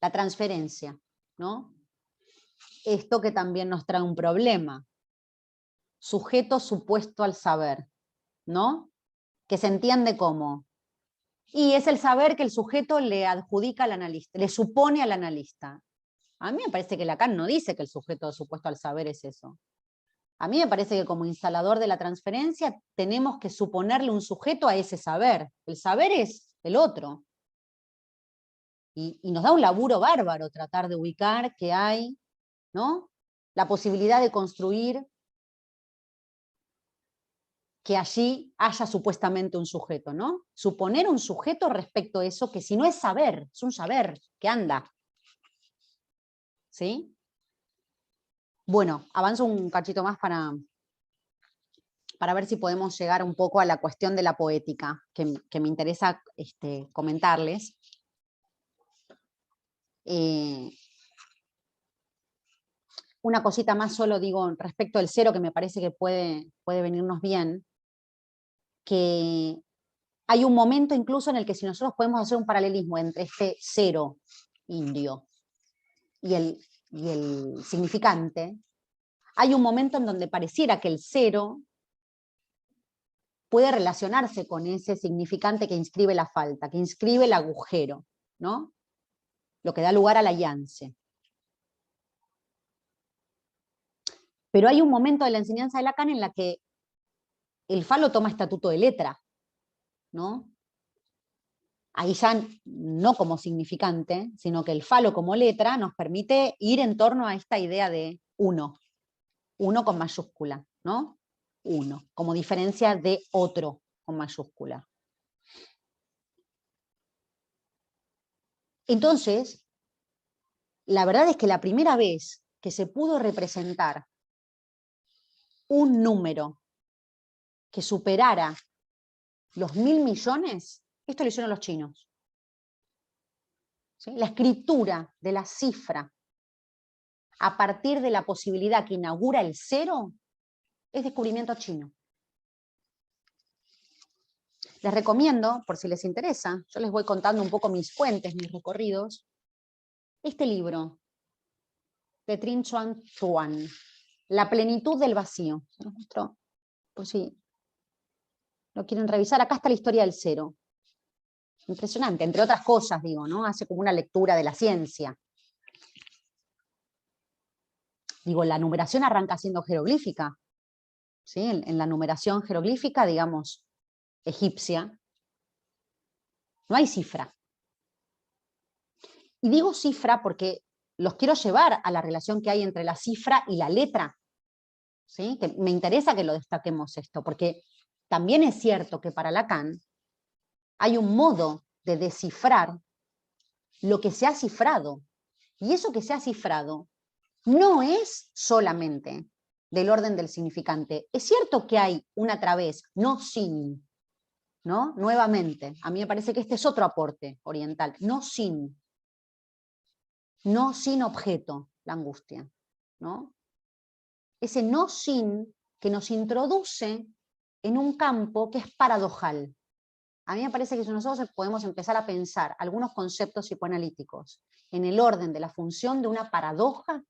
La transferencia, ¿no? Esto que también nos trae un problema. Sujeto supuesto al saber, ¿no? Que se entiende como. Y es el saber que el sujeto le adjudica al analista, le supone al analista. A mí me parece que Lacan no dice que el sujeto supuesto al saber es eso. A mí me parece que como instalador de la transferencia tenemos que suponerle un sujeto a ese saber. El saber es el otro. Y nos da un laburo bárbaro tratar de ubicar que hay, ¿no? La posibilidad de construir que allí haya supuestamente un sujeto, ¿no? Suponer un sujeto respecto a eso, que si no es saber, es un saber que anda. ¿Sí? Bueno, avanzo un cachito más para ver si podemos llegar un poco a la cuestión de la poética, que me interesa comentarles. Una cosita más solo digo respecto del cero, que me parece que puede venirnos bien, que hay un momento incluso en el que si nosotros podemos hacer un paralelismo entre este cero indio y el significante, hay un momento en donde pareciera que el cero puede relacionarse con ese significante que inscribe la falta, que inscribe el agujero, ¿no? Lo que da lugar al allance. Pero hay un momento de la enseñanza de Lacan en la que el falo toma estatuto de letra, ¿no? Ahí ya no como significante, sino que el falo como letra nos permite ir en torno a esta idea de uno con mayúscula, ¿no? Uno, como diferencia de otro con mayúscula. Entonces, la verdad es que la primera vez que se pudo representar un número que superara los 1.000 millones, esto lo hicieron los chinos. ¿Sí? La escritura de la cifra a partir de la posibilidad que inaugura el cero es descubrimiento chino. Les recomiendo, por si les interesa, yo les voy contando un poco mis puentes, mis recorridos, este libro de Trinh Xuan Thuan, La plenitud del vacío. Se los muestro por si lo quieren revisar. Acá está la historia del cero. Impresionante, entre otras cosas, digo, ¿no? Hace como una lectura de la ciencia. digo, la numeración arranca siendo jeroglífica, ¿sí? En la numeración jeroglífica, digamos, egipcia, no hay cifra. Y digo cifra porque los quiero llevar a la relación que hay entre la cifra y la letra, ¿sí? Que me interesa que lo destaquemos esto, porque también es cierto que para Lacan hay un modo de descifrar lo que se ha cifrado. Y eso que se ha cifrado no es solamente del orden del significante. Es cierto que hay una través, no sin, ¿no? Nuevamente, a mí me parece que este es otro aporte oriental, no sin objeto, la angustia, ¿no? Ese no sin que nos introduce en un campo que es paradojal. A mí me parece que si nosotros podemos empezar a pensar algunos conceptos psicoanalíticos en el orden de la función de una paradoja,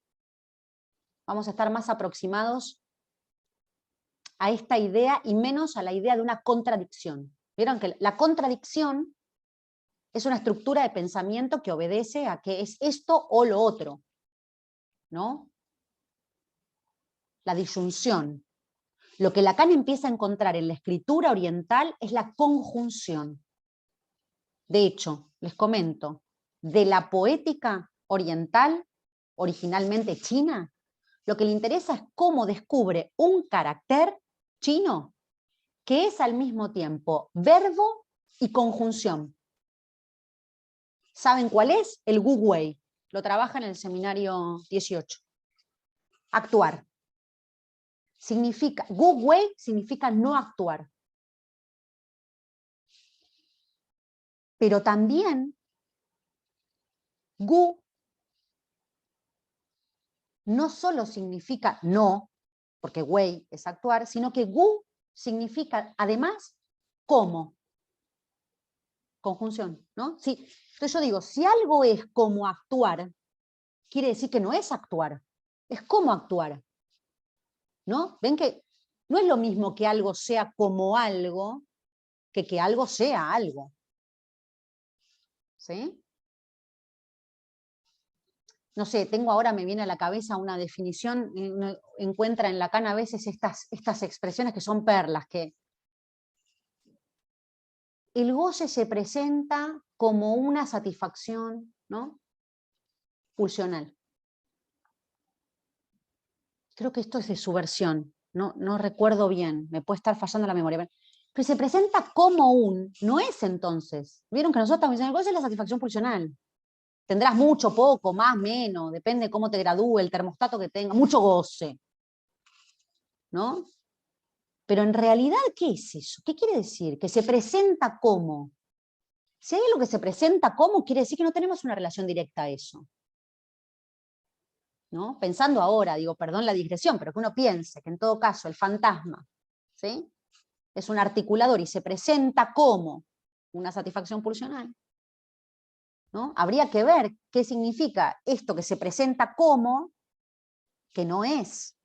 vamos a estar más aproximados a esta idea y menos a la idea de una contradicción. Vieron que la contradicción es una estructura de pensamiento que obedece a que es esto o lo otro, ¿no? La disyunción. Lo que Lacan empieza a encontrar en la escritura oriental es la conjunción. De hecho, les comento, de la poética oriental, originalmente china, lo que le interesa es cómo descubre un carácter chino que es al mismo tiempo verbo y conjunción. ¿Saben cuál es? El Wu Wei. Lo trabaja en el seminario 18. Actuar. Significa, Wu Wei significa no actuar. Pero también Gu no solo significa no, porque Wei es actuar, sino que Gu significa además cómo. Conjunción, ¿no? Sí. Entonces yo digo, si algo es como actuar, quiere decir que no es actuar, es cómo actuar, ¿no? Ven que no es lo mismo que algo sea como algo que algo sea algo, ¿sí? No sé, tengo ahora, me viene a la cabeza una definición, uno encuentra en Lacan a veces estas expresiones que son perlas, que el goce se presenta como una satisfacción, ¿no? Pulsional. Creo que esto es de su versión, no recuerdo bien, me puede estar fallando la memoria, pero se presenta como no es entonces. Vieron que nosotros estamos diciendo, el goce es la satisfacción pulsional. Tendrás mucho, poco, más, menos, depende de cómo te gradúe, el termostato que tenga, mucho goce, ¿no? Pero en realidad, ¿qué es eso? ¿Qué quiere decir? Que se presenta como. Si hay algo que se presenta como, quiere decir que no tenemos una relación directa a eso. ¿No? Pensando ahora, digo, perdón la digresión, pero que uno piense que en todo caso el fantasma, ¿sí? Es un articulador y se presenta como una satisfacción pulsional, ¿no? Habría que ver qué significa esto que se presenta como que no es.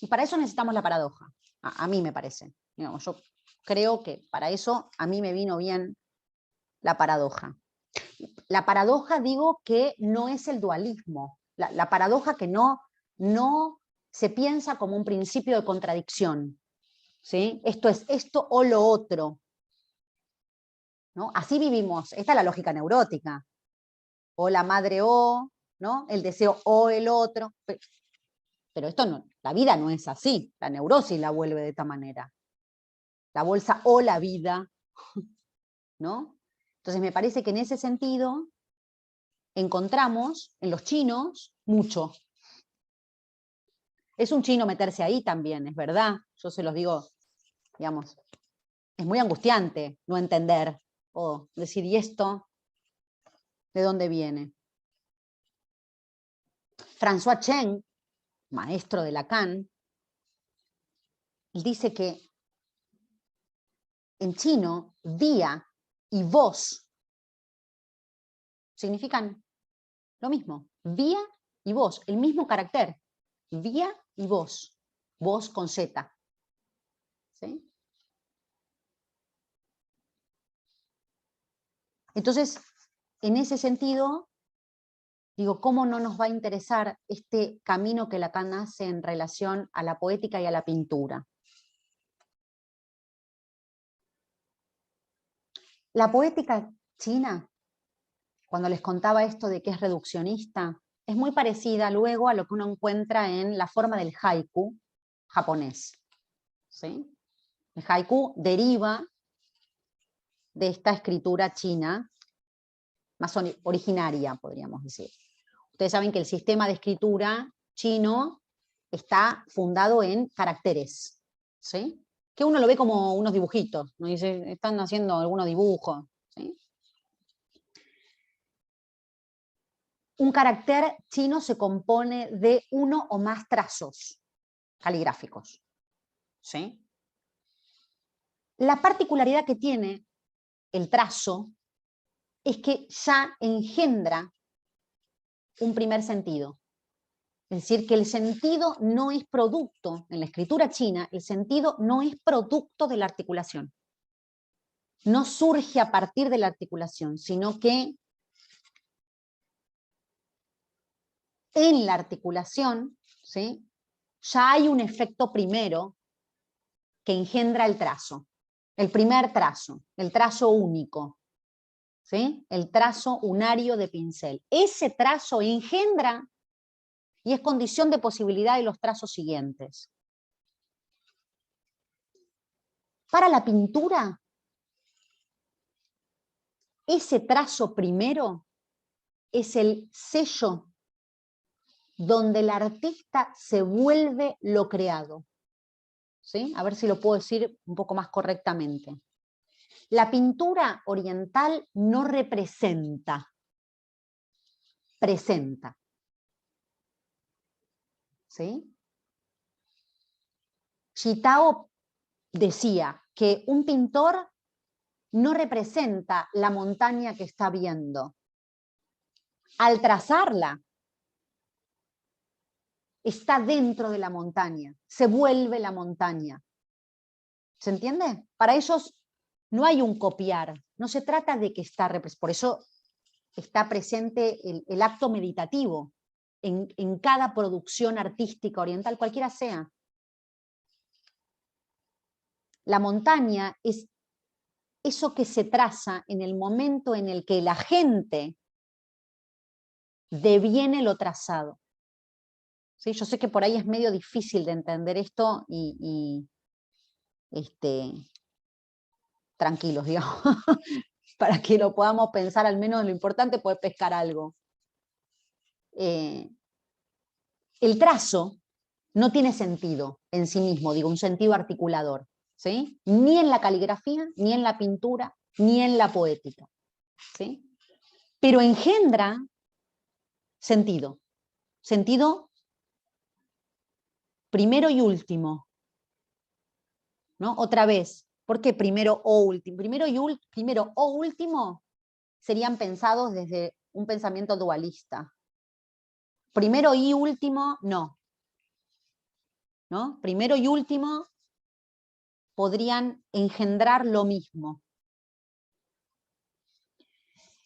Y para eso necesitamos la paradoja, a mí me parece. Digamos, yo creo que para eso a mí me vino bien la paradoja. La paradoja, digo, que no es el dualismo. La paradoja que no se piensa como un principio de contradicción. ¿Sí? Esto es esto o lo otro. ¿No? Así vivimos. Esta es la lógica neurótica. O la madre o, ¿no? El deseo o el otro. Pero esto no, la vida no es así. La neurosis la vuelve de esta manera. La bolsa o la vida. ¿No? Entonces me parece que en ese sentido encontramos en los chinos mucho. Es un chino meterse ahí también, es verdad. Yo se los digo, digamos, es muy angustiante no entender o decir, ¿y esto de dónde viene? François Chen, maestro de Lacan, dice que en chino, día y voz significan lo mismo. Vía y voz, el mismo carácter. Vía y voz. Voz con Z. ¿Sí? Entonces, en ese sentido, digo, ¿cómo no nos va a interesar este camino que Lacan hace en relación a la poética y a la pintura? La poética china, cuando les contaba esto de que es reduccionista, es muy parecida luego a lo que uno encuentra en la forma del haiku japonés. ¿Sí? El haiku deriva de esta escritura china, más originaria, podríamos decir. Ustedes saben que el sistema de escritura chino está fundado en caracteres, ¿sí? Que uno lo ve como unos dibujitos, ¿no? Dice, están haciendo algunos dibujos, ¿sí? Un carácter chino se compone de uno o más trazos caligráficos, ¿sí? La particularidad que tiene el trazo es que ya engendra un primer sentido. Es decir, que el sentido no es producto, en la escritura china, el sentido no es producto de la articulación. No surge a partir de la articulación, sino que en la articulación, ¿sí?, ya hay un efecto primero que engendra el trazo. El primer trazo, el trazo único, ¿sí?, el trazo unario de pincel. Ese trazo engendra y es condición de posibilidad de los trazos siguientes. Para la pintura, ese trazo primero es el sello donde el artista se vuelve lo creado. ¿Sí? A ver si lo puedo decir un poco más correctamente. La pintura oriental no representa, presenta. ¿Sí? Xitao decía que un pintor no representa la montaña que está viendo. Al trazarla, está dentro de la montaña, se vuelve la montaña. ¿Se entiende? Para ellos no hay un copiar, no se trata de que está, por eso está presente el acto meditativo en cada producción artística oriental, cualquiera sea. La montaña es eso que se traza en el momento en el que la gente deviene lo trazado. ¿Sí? Yo sé que por ahí es medio difícil de entender esto tranquilos, digamos, para que lo podamos pensar, al menos lo importante, poder pescar algo. El trazo no tiene sentido en sí mismo, digo, un sentido articulador, ¿sí? Ni en la caligrafía, ni en la pintura, ni en la poética, ¿sí? Pero engendra sentido, sentido primero y último, ¿no? Otra vez, ¿por qué primero o último? Primero o último serían pensados desde un pensamiento dualista. Primero y último, no. ¿No? Primero y último podrían engendrar lo mismo.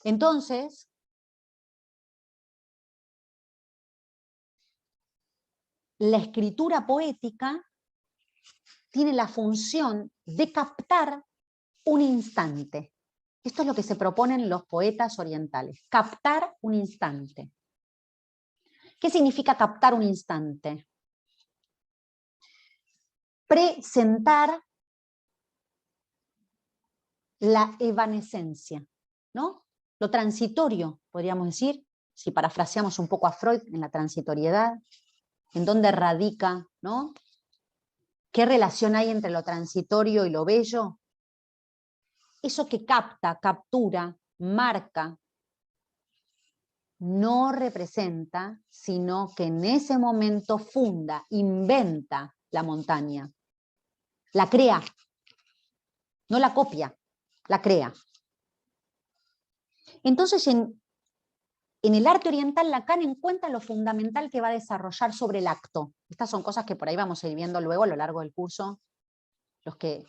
Entonces, la escritura poética tiene la función de captar un instante. Esto es lo que se proponen los poetas orientales, captar un instante. ¿Qué significa captar un instante? Presentar la evanescencia, ¿no? Lo transitorio, podríamos decir, si parafraseamos un poco a Freud en la transitoriedad, en dónde radica, ¿no? ¿Qué relación hay entre lo transitorio y lo bello? Eso que capta, captura, marca, no representa, sino que en ese momento funda, inventa la montaña, la crea, no la copia, la crea. Entonces, en el arte oriental, Lacan encuentra lo fundamental que va a desarrollar sobre el acto. Estas son cosas que por ahí vamos a ir viendo luego a lo largo del curso. Los que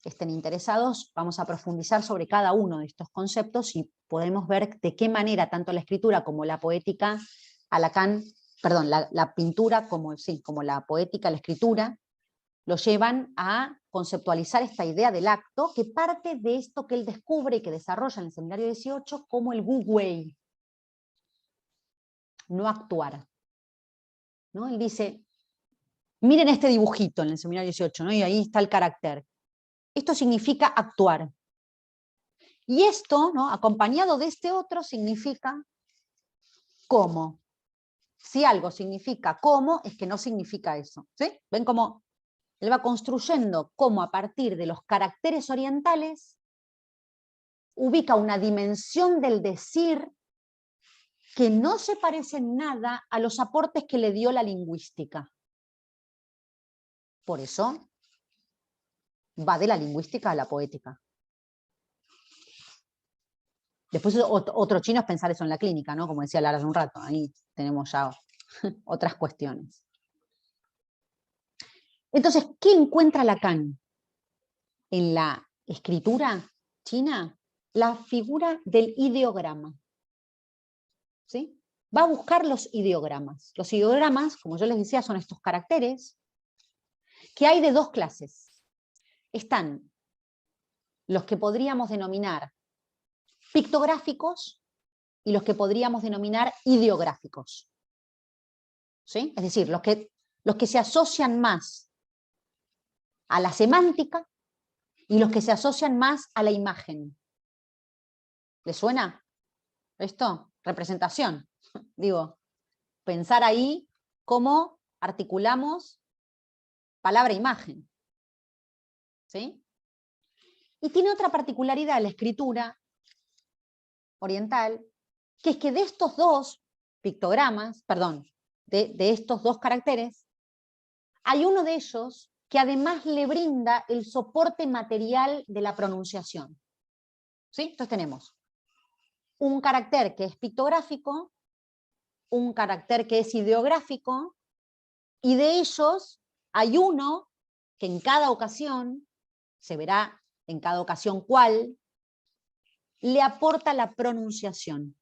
estén interesados, vamos a profundizar sobre cada uno de estos conceptos y podemos ver de qué manera tanto la escritura como la poética, a Lacan, perdón, la pintura como, sí, como la poética, la escritura, lo llevan a conceptualizar esta idea del acto que parte de esto que él descubre y que desarrolla en el seminario 18 como el wu wei, no actuar. ¿No? Él dice, miren este dibujito en el seminario 18, ¿no? Y ahí está el carácter. Esto significa actuar. Y esto, ¿no? Acompañado de este otro, significa cómo. Si algo significa cómo, es que no significa eso. ¿Sí? ¿Ven cómo él va construyendo cómo a partir de los caracteres orientales ubica una dimensión del decir que no se parece en nada a los aportes que le dio la lingüística? Por eso va de la lingüística a la poética. Después otro chino es pensar eso en la clínica, ¿no? Como decía Lara hace un rato, ahí tenemos ya otras cuestiones. Entonces, ¿qué encuentra Lacan en la escritura china? La figura del ideograma. ¿Sí? Va a buscar los ideogramas. Los ideogramas, como yo les decía, son estos caracteres que hay de dos clases. Están los que podríamos denominar pictográficos y los que podríamos denominar ideográficos. ¿Sí? Es decir, los que se asocian más a la semántica y los que se asocian más a la imagen. ¿Les suena esto? Representación. Digo, pensar ahí cómo articulamos palabra e imagen. ¿Sí? Y tiene otra particularidad la escritura oriental, que es que de estos dos pictogramas, perdón, de estos dos caracteres, hay uno de ellos que además le brinda el soporte material de la pronunciación. ¿Sí? Entonces tenemos un carácter que es pictográfico, un carácter que es ideográfico, y de ellos hay uno que en cada ocasión, se verá en cada ocasión cuál, le aporta la pronunciación.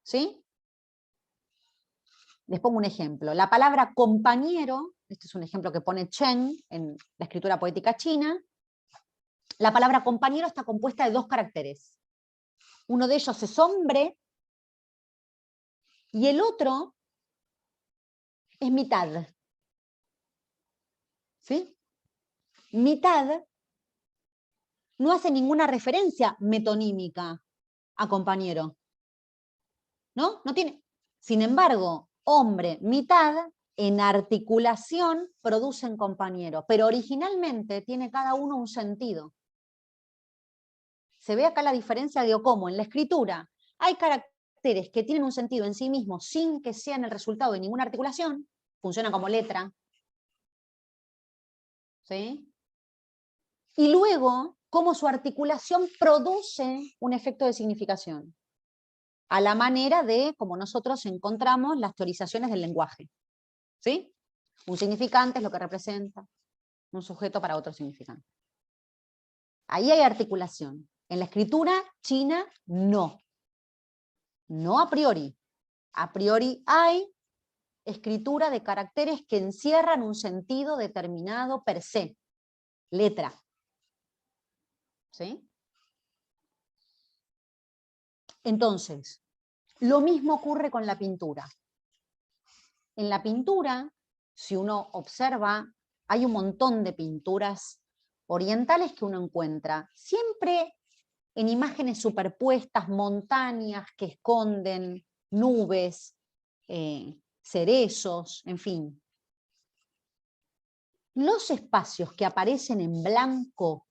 ¿Sí? Les pongo un ejemplo. La palabra compañero, este es un ejemplo que pone Chen en la escritura poética china, la palabra compañero está compuesta de dos caracteres. Uno de ellos es hombre y el otro es mitad. ¿Sí? Mitad no hace ninguna referencia metonímica a compañero. ¿No? No tiene. Sin embargo, hombre, mitad, en articulación producen compañero, pero originalmente tiene cada uno un sentido. Se ve acá la diferencia de cómo en la escritura hay caracteres que tienen un sentido en sí mismos sin que sean el resultado de ninguna articulación, funcionan como letra. ¿Sí? Y luego, cómo su articulación produce un efecto de significación, a la manera de como nosotros encontramos las teorizaciones del lenguaje. ¿Sí? Un significante es lo que representa un sujeto para otro significante. Ahí hay articulación. En la escritura china, no. No a priori. A priori hay escritura de caracteres que encierran un sentido determinado per se. Letra. ¿Sí? Entonces, lo mismo ocurre con la pintura. En la pintura, si uno observa, hay un montón de pinturas orientales que uno encuentra, siempre en imágenes superpuestas, montañas que esconden nubes, cerezos, en fin. Los espacios que aparecen en blanco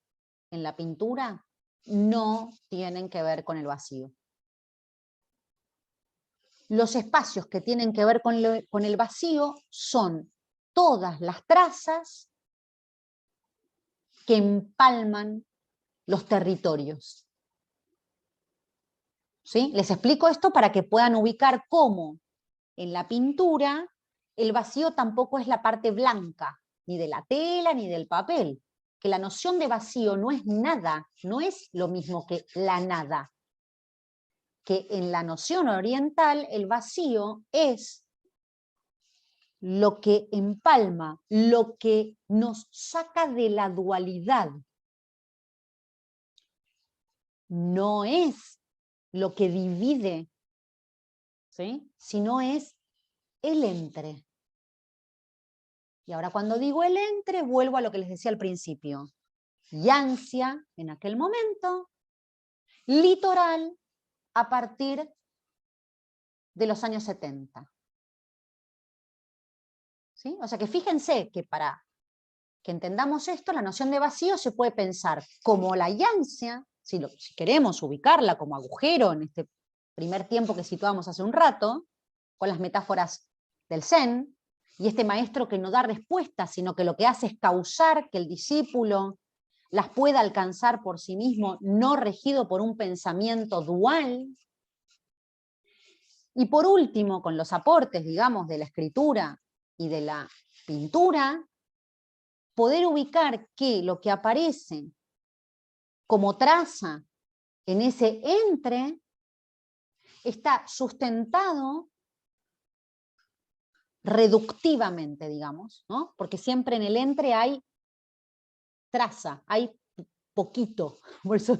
en la pintura no tienen que ver con el vacío. Los espacios que tienen que ver con el vacío son todas las trazas que empalman los territorios. ¿Sí? Les explico esto para que puedan ubicar cómo en la pintura el vacío tampoco es la parte blanca, ni de la tela ni del papel. Que la noción de vacío no es nada, no es lo mismo que la nada. que en la noción oriental el vacío es lo que empalma, lo que nos saca de la dualidad. No es lo que divide, ¿sí? Sino es el entre. Y ahora cuando digo el entre, vuelvo a lo que les decía al principio. Yancia en aquel momento, litoral a partir de los años 70. ¿Sí? O sea que fíjense que para que entendamos esto, la noción de vacío se puede pensar como la yancia, si queremos ubicarla como agujero en este primer tiempo que situábamos hace un rato, con las metáforas del Zen, y este maestro que no da respuestas, sino que lo que hace es causar que el discípulo las pueda alcanzar por sí mismo, no regido por un pensamiento dual. Y por último, con los aportes, digamos, de la escritura y de la pintura, poder ubicar que lo que aparece como traza en ese entre está sustentado reductivamente, digamos, ¿no? Porque siempre en el entre hay traza, hay poquito, por eso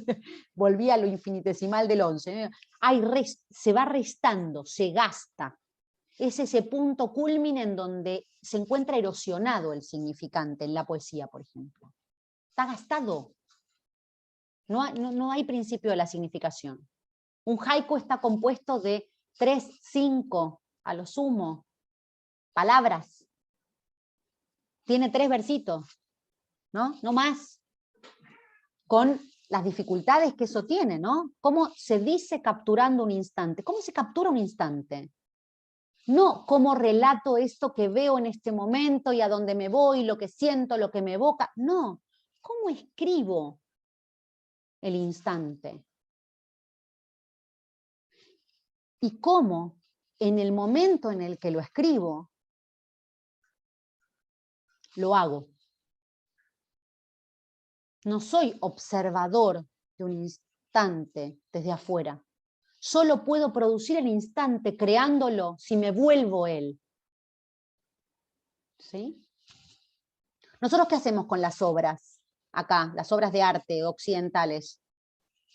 volví a lo infinitesimal del 11, se va restando, se gasta. Es ese punto culmine en donde se encuentra erosionado el significante en la poesía, por ejemplo. Está gastado. No hay principio de la significación. Un haiku está compuesto de 3, 5, a lo sumo, palabras. Tiene 3 versitos, ¿no? No más. Con las dificultades que eso tiene, ¿no? ¿Cómo se dice capturando un instante? ¿Cómo se captura un instante? No cómo relato esto que veo en este momento y a dónde me voy, lo que siento, lo que me evoca. No, ¿cómo escribo el instante? Y cómo en el momento en el que lo escribo, lo hago. No soy observador de un instante desde afuera. Solo puedo producir el instante creándolo si me vuelvo él. ¿Sí? ¿Nosotros qué hacemos con las obras? Acá, las obras de arte occidentales.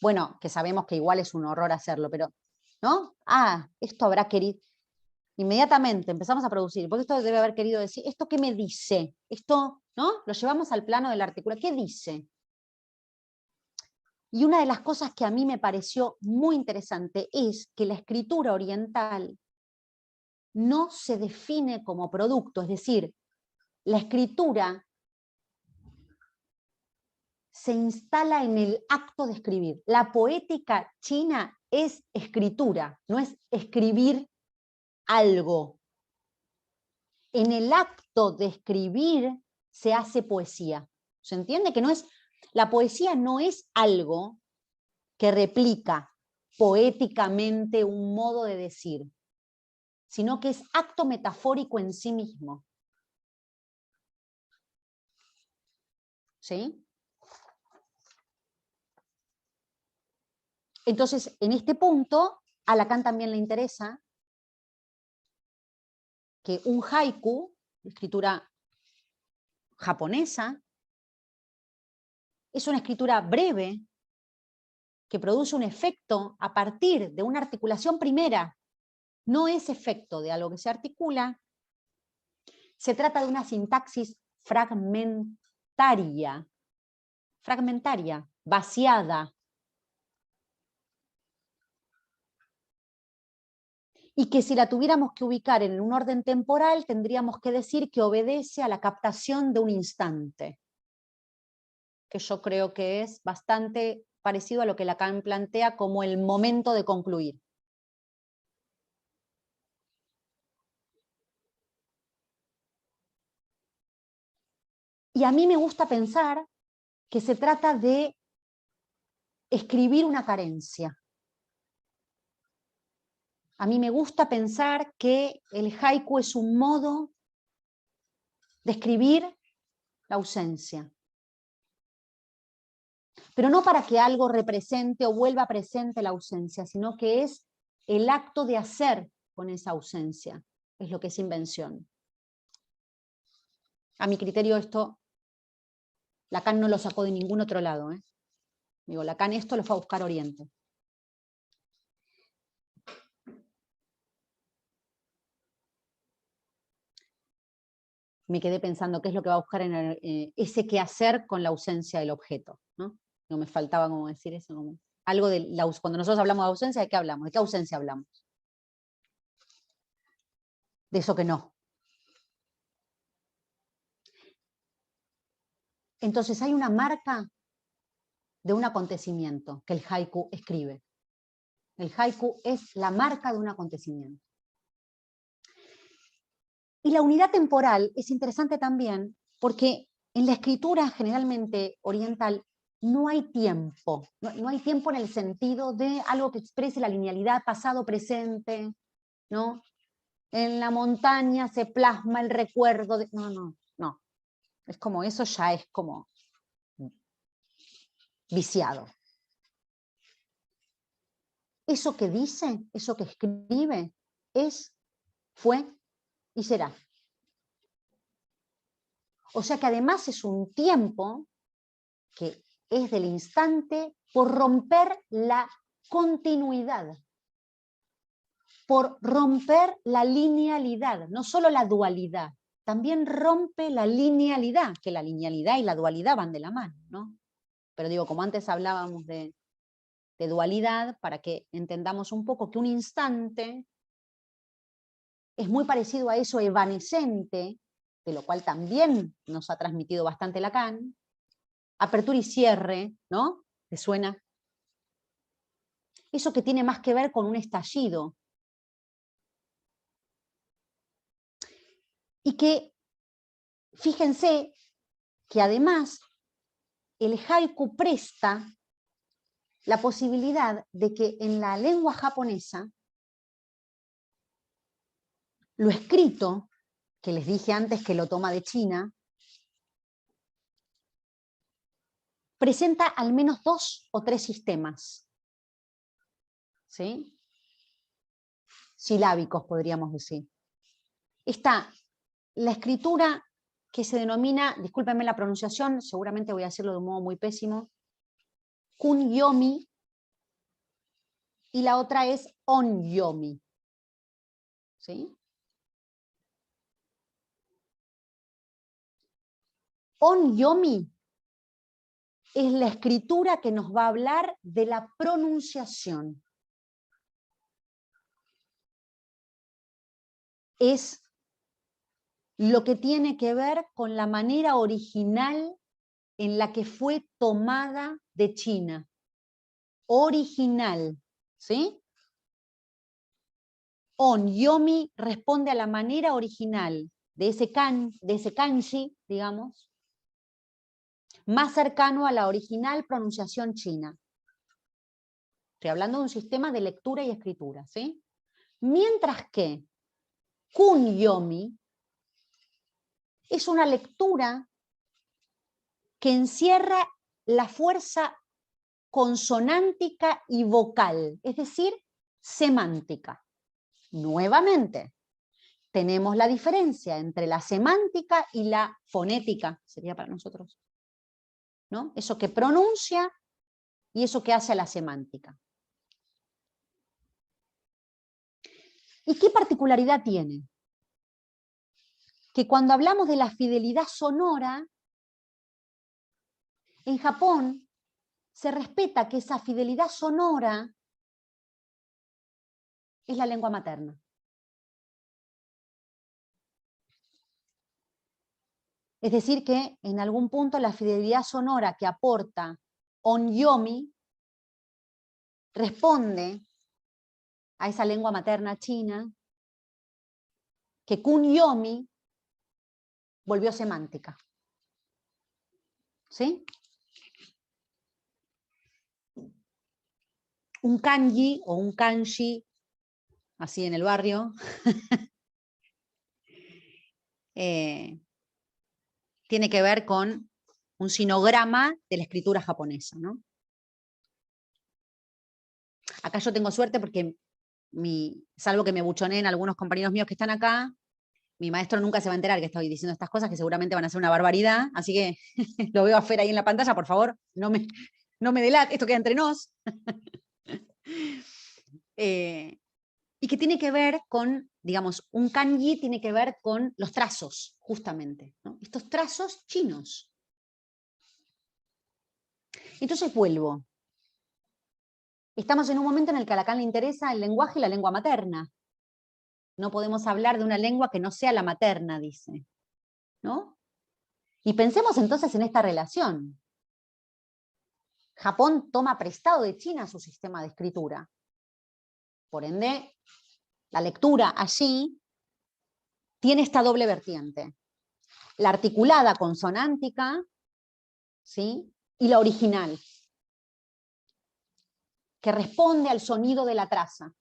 Bueno, que sabemos que igual es un horror hacerlo, pero, ¿no? Esto habrá querido. Inmediatamente empezamos a producir, porque esto debe haber querido decir, ¿esto qué me dice? Esto, ¿no? Lo llevamos al plano del artículo. ¿Qué dice? Y una de las cosas que a mí me pareció muy interesante es que la escritura oriental no se define como producto, es decir, la escritura se instala en el acto de escribir. La poética china es escritura, no es escribir algo. En el acto de escribir se hace poesía. ¿Se entiende? Que no es, la poesía no es algo que replica poéticamente un modo de decir, sino que es acto metafórico en sí mismo. ¿Sí? Entonces, en este punto, a Lacan también le interesa que un haiku, escritura japonesa, es una escritura breve que produce un efecto a partir de una articulación primera. No es efecto de algo que se articula. Se trata de una sintaxis fragmentaria, vaciada. Y que si la tuviéramos que ubicar en un orden temporal, tendríamos que decir que obedece a la captación de un instante, que yo creo que es bastante parecido a lo que Lacan plantea como el momento de concluir. Y a mí me gusta pensar que se trata de escribir una carencia. A mí me gusta pensar que el haiku es un modo de escribir la ausencia. Pero no para que algo represente o vuelva presente la ausencia, sino que es el acto de hacer con esa ausencia, es lo que es invención. A mi criterio esto, Lacan no lo sacó de ningún otro lado. Digo, Lacan esto lo fue a buscar a Oriente. Me quedé pensando qué es lo que va a buscar en ese qué hacer con la ausencia del objeto, ¿no? No me faltaba como decir eso. Como, algo de cuando nosotros hablamos de ausencia, ¿de qué hablamos? ¿De qué ausencia hablamos? De eso que no. Entonces hay una marca de un acontecimiento que el haiku escribe. El haiku es la marca de un acontecimiento. Y la unidad temporal es interesante también porque en la escritura generalmente oriental no hay tiempo. No hay tiempo en el sentido de algo que exprese la linealidad pasado-presente, ¿no? En la montaña se plasma el recuerdo de... No. Es como eso ya es como viciado. Eso que dice, eso que escribe, es, fue y será. O sea que además es un tiempo que es del instante por romper la continuidad, por romper la linealidad, no solo la dualidad, también rompe la linealidad, que la linealidad y la dualidad van de la mano, ¿no? Pero digo, como antes hablábamos de dualidad, para que entendamos un poco que un instante es muy parecido a eso evanescente, de lo cual también nos ha transmitido bastante Lacan, apertura y cierre, ¿no? ¿Te suena? Eso que tiene más que ver con un estallido. Y que, fíjense, que además el haiku presta la posibilidad de que en la lengua japonesa lo escrito, que les dije antes que lo toma de China, presenta al menos 2 o 3 sistemas, ¿sí? Silábicos, podríamos decir. Está la escritura que se denomina, discúlpenme la pronunciación, seguramente voy a decirlo de un modo muy pésimo, Kunyomi, y la otra es Onyomi, ¿sí? Onyomi es la escritura que nos va a hablar de la pronunciación. Es lo que tiene que ver con la manera original en la que fue tomada de China. Original, ¿sí? Onyomi responde a la manera original de ese kanji, digamos, más cercano a la original pronunciación china. Estoy hablando de un sistema de lectura y escritura, ¿sí? Mientras que Kunyomi es una lectura que encierra la fuerza consonántica y vocal, es decir, semántica. Nuevamente, tenemos la diferencia entre la semántica y la fonética, sería para nosotros, ¿no? Eso que pronuncia y eso que hace a la semántica. ¿Y qué particularidad tiene? Que cuando hablamos de la fidelidad sonora, en Japón se respeta que esa fidelidad sonora es la lengua materna. Es decir que en algún punto la fidelidad sonora que aporta Onyomi responde a esa lengua materna china que Kunyomi volvió semántica. ¿Sí? Un kanji o un kanji, así en el barrio, tiene que ver con un sinograma de la escritura japonesa, ¿no? Acá yo tengo suerte porque, salvo que me buchoneen algunos compañeros míos que están acá, mi maestro nunca se va a enterar que estoy diciendo estas cosas, que seguramente van a ser una barbaridad, así que lo veo a Fer ahí en la pantalla, por favor, no me delate, esto queda entre nos. Y que tiene que ver con, digamos, un kanji tiene que ver con los trazos, justamente, ¿no? Estos trazos chinos. Entonces vuelvo. Estamos en un momento en el que a Lacan le interesa el lenguaje y la lengua materna. No podemos hablar de una lengua que no sea la materna, dice, ¿no? Y pensemos entonces en esta relación. Japón toma prestado de China su sistema de escritura. Por ende, la lectura allí tiene esta doble vertiente. La articulada consonántica, ¿sí? Y la original, que responde al sonido de la traza.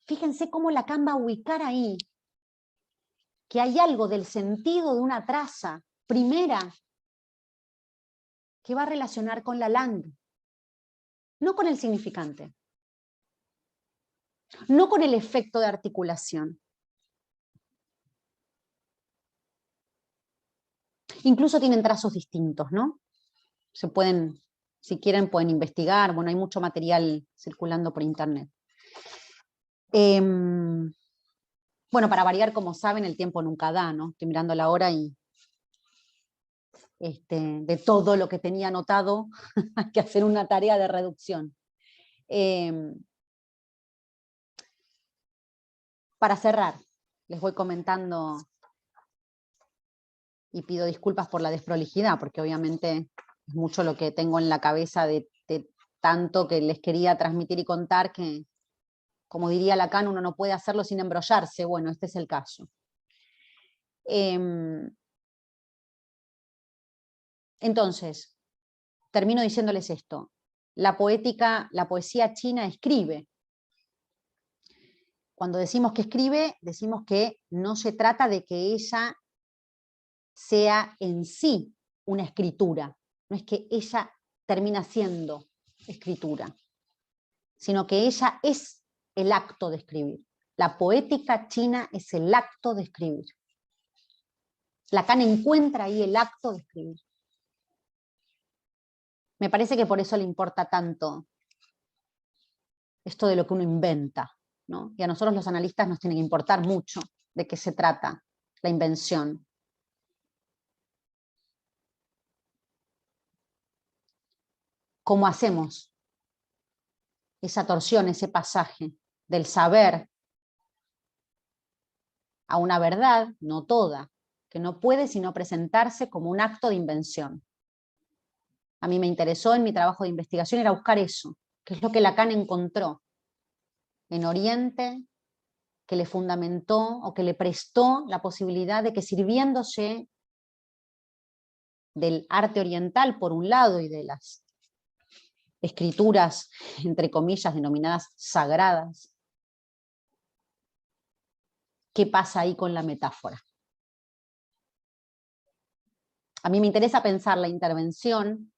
Fíjense cómo Lacan va a ubicar ahí que hay algo del sentido de una traza primera que va a relacionar con la lang, no con el significante, no con el efecto de articulación. Incluso tienen trazos distintos, ¿no? Se pueden, si quieren, pueden investigar. Bueno, hay mucho material circulando por internet. Bueno, para variar, como saben, el tiempo nunca da, ¿no? Estoy mirando la hora y de todo lo que tenía anotado hay que hacer una tarea de reducción. Para cerrar, les voy comentando y pido disculpas por la desprolijidad, porque obviamente es mucho lo que tengo en la cabeza de tanto que les quería transmitir y contar que, como diría Lacan, uno no puede hacerlo sin embrollarse. Bueno, este es el caso. Entonces, termino diciéndoles esto. La poesía china escribe. Cuando decimos que escribe, decimos que no se trata de que ella sea en sí una escritura. No es que ella termina siendo escritura, sino que ella es el acto de escribir. La poética china es el acto de escribir. Lacan encuentra ahí el acto de escribir. Me parece que por eso le importa tanto esto de lo que uno inventa, ¿no? Y a nosotros los analistas nos tiene que importar mucho de qué se trata la invención. ¿Cómo hacemos esa torsión, ese pasaje del saber a una verdad, no toda, que no puede sino presentarse como un acto de invención? A mí me interesó en mi trabajo de investigación era buscar eso, que es lo que Lacan encontró en Oriente, que le fundamentó o que le prestó la posibilidad de que, sirviéndose del arte oriental por un lado y de las escrituras, entre comillas, denominadas sagradas, ¿qué pasa ahí con la metáfora? A mí me interesa pensar la intervención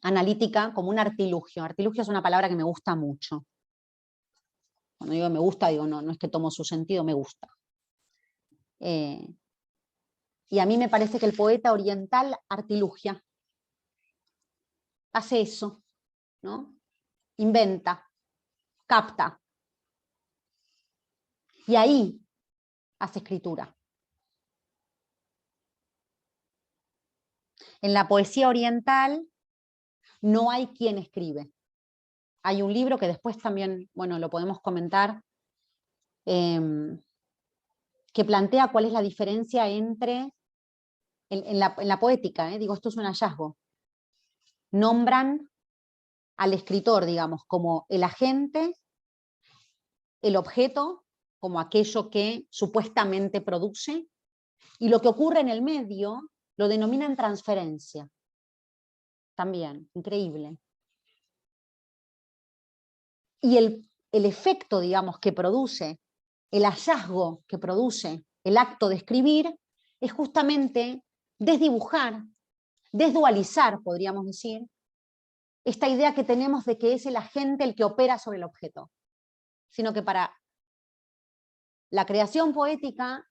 analítica como un artilugio. Artilugio es una palabra que me gusta mucho. Cuando digo me gusta, digo no es que tomo su sentido, me gusta. Y a mí me parece que el poeta oriental artilugia. Hace eso, ¿no? Inventa, capta. Y ahí hace escritura. En la poesía oriental no hay quien escribe. Hay un libro que después también, bueno, lo podemos comentar, que plantea cuál es la diferencia entre, en la poética, digo, esto es un hallazgo, nombran al escritor, digamos, como el agente, el objeto, como aquello que supuestamente produce, y lo que ocurre en el medio lo denominan transferencia. También, increíble. Y el efecto, digamos, que produce, el hallazgo que produce el acto de escribir, es justamente desdibujar, desdualizar, podríamos decir, esta idea que tenemos de que es el agente el que opera sobre el objeto, sino que para la creación poética,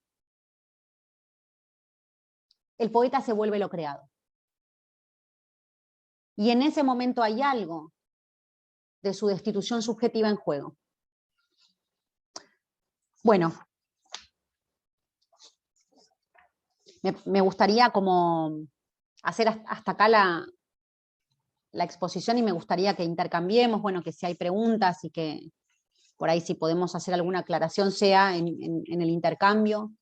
el poeta se vuelve lo creado. Y en ese momento hay algo de su destitución subjetiva en juego. Bueno, me gustaría como hacer hasta acá la exposición y me gustaría que intercambiemos, bueno, que si hay preguntas y que por ahí si podemos hacer alguna aclaración sea en el intercambio.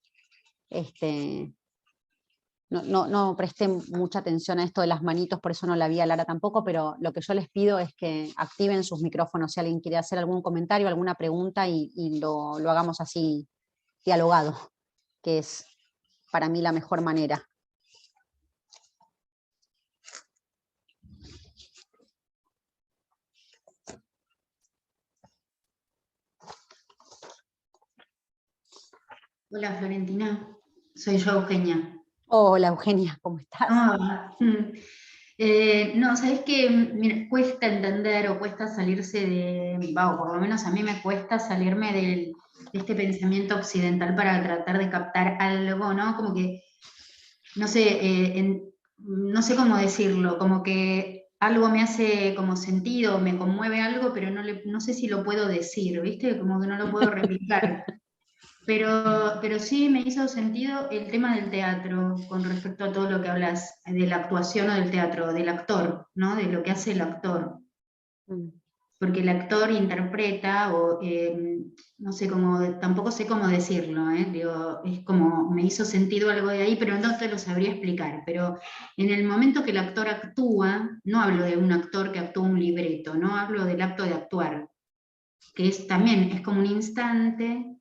No presté mucha atención a esto de las manitos, por eso no la vi a Lara tampoco, pero lo que yo les pido es que activen sus micrófonos si alguien quiere hacer algún comentario, alguna pregunta y lo hagamos así dialogado, que es para mí la mejor manera. Hola Florentina, soy yo Eugenia. Hola Eugenia, ¿cómo estás? No, sabes que mira, cuesta entender o cuesta salirse o por lo menos a mí me cuesta salirme de este pensamiento occidental para tratar de captar algo, ¿no? Como que, no sé, no sé cómo decirlo, como que algo me hace como sentido, me conmueve algo, pero no sé si lo puedo decir, ¿viste? Como que no lo puedo replicar. Pero sí me hizo sentido el tema del teatro con respecto a todo lo que hablas de la actuación o del teatro, del actor, ¿no? De lo que hace el actor. Porque el actor interpreta, no sé cómo, tampoco sé cómo decirlo, digo, es como, me hizo sentido algo de ahí, pero no te lo sabría explicar. Pero en el momento que el actor actúa, no hablo de un actor que actúa un libreto, no hablo del acto de actuar, que también es como un instante,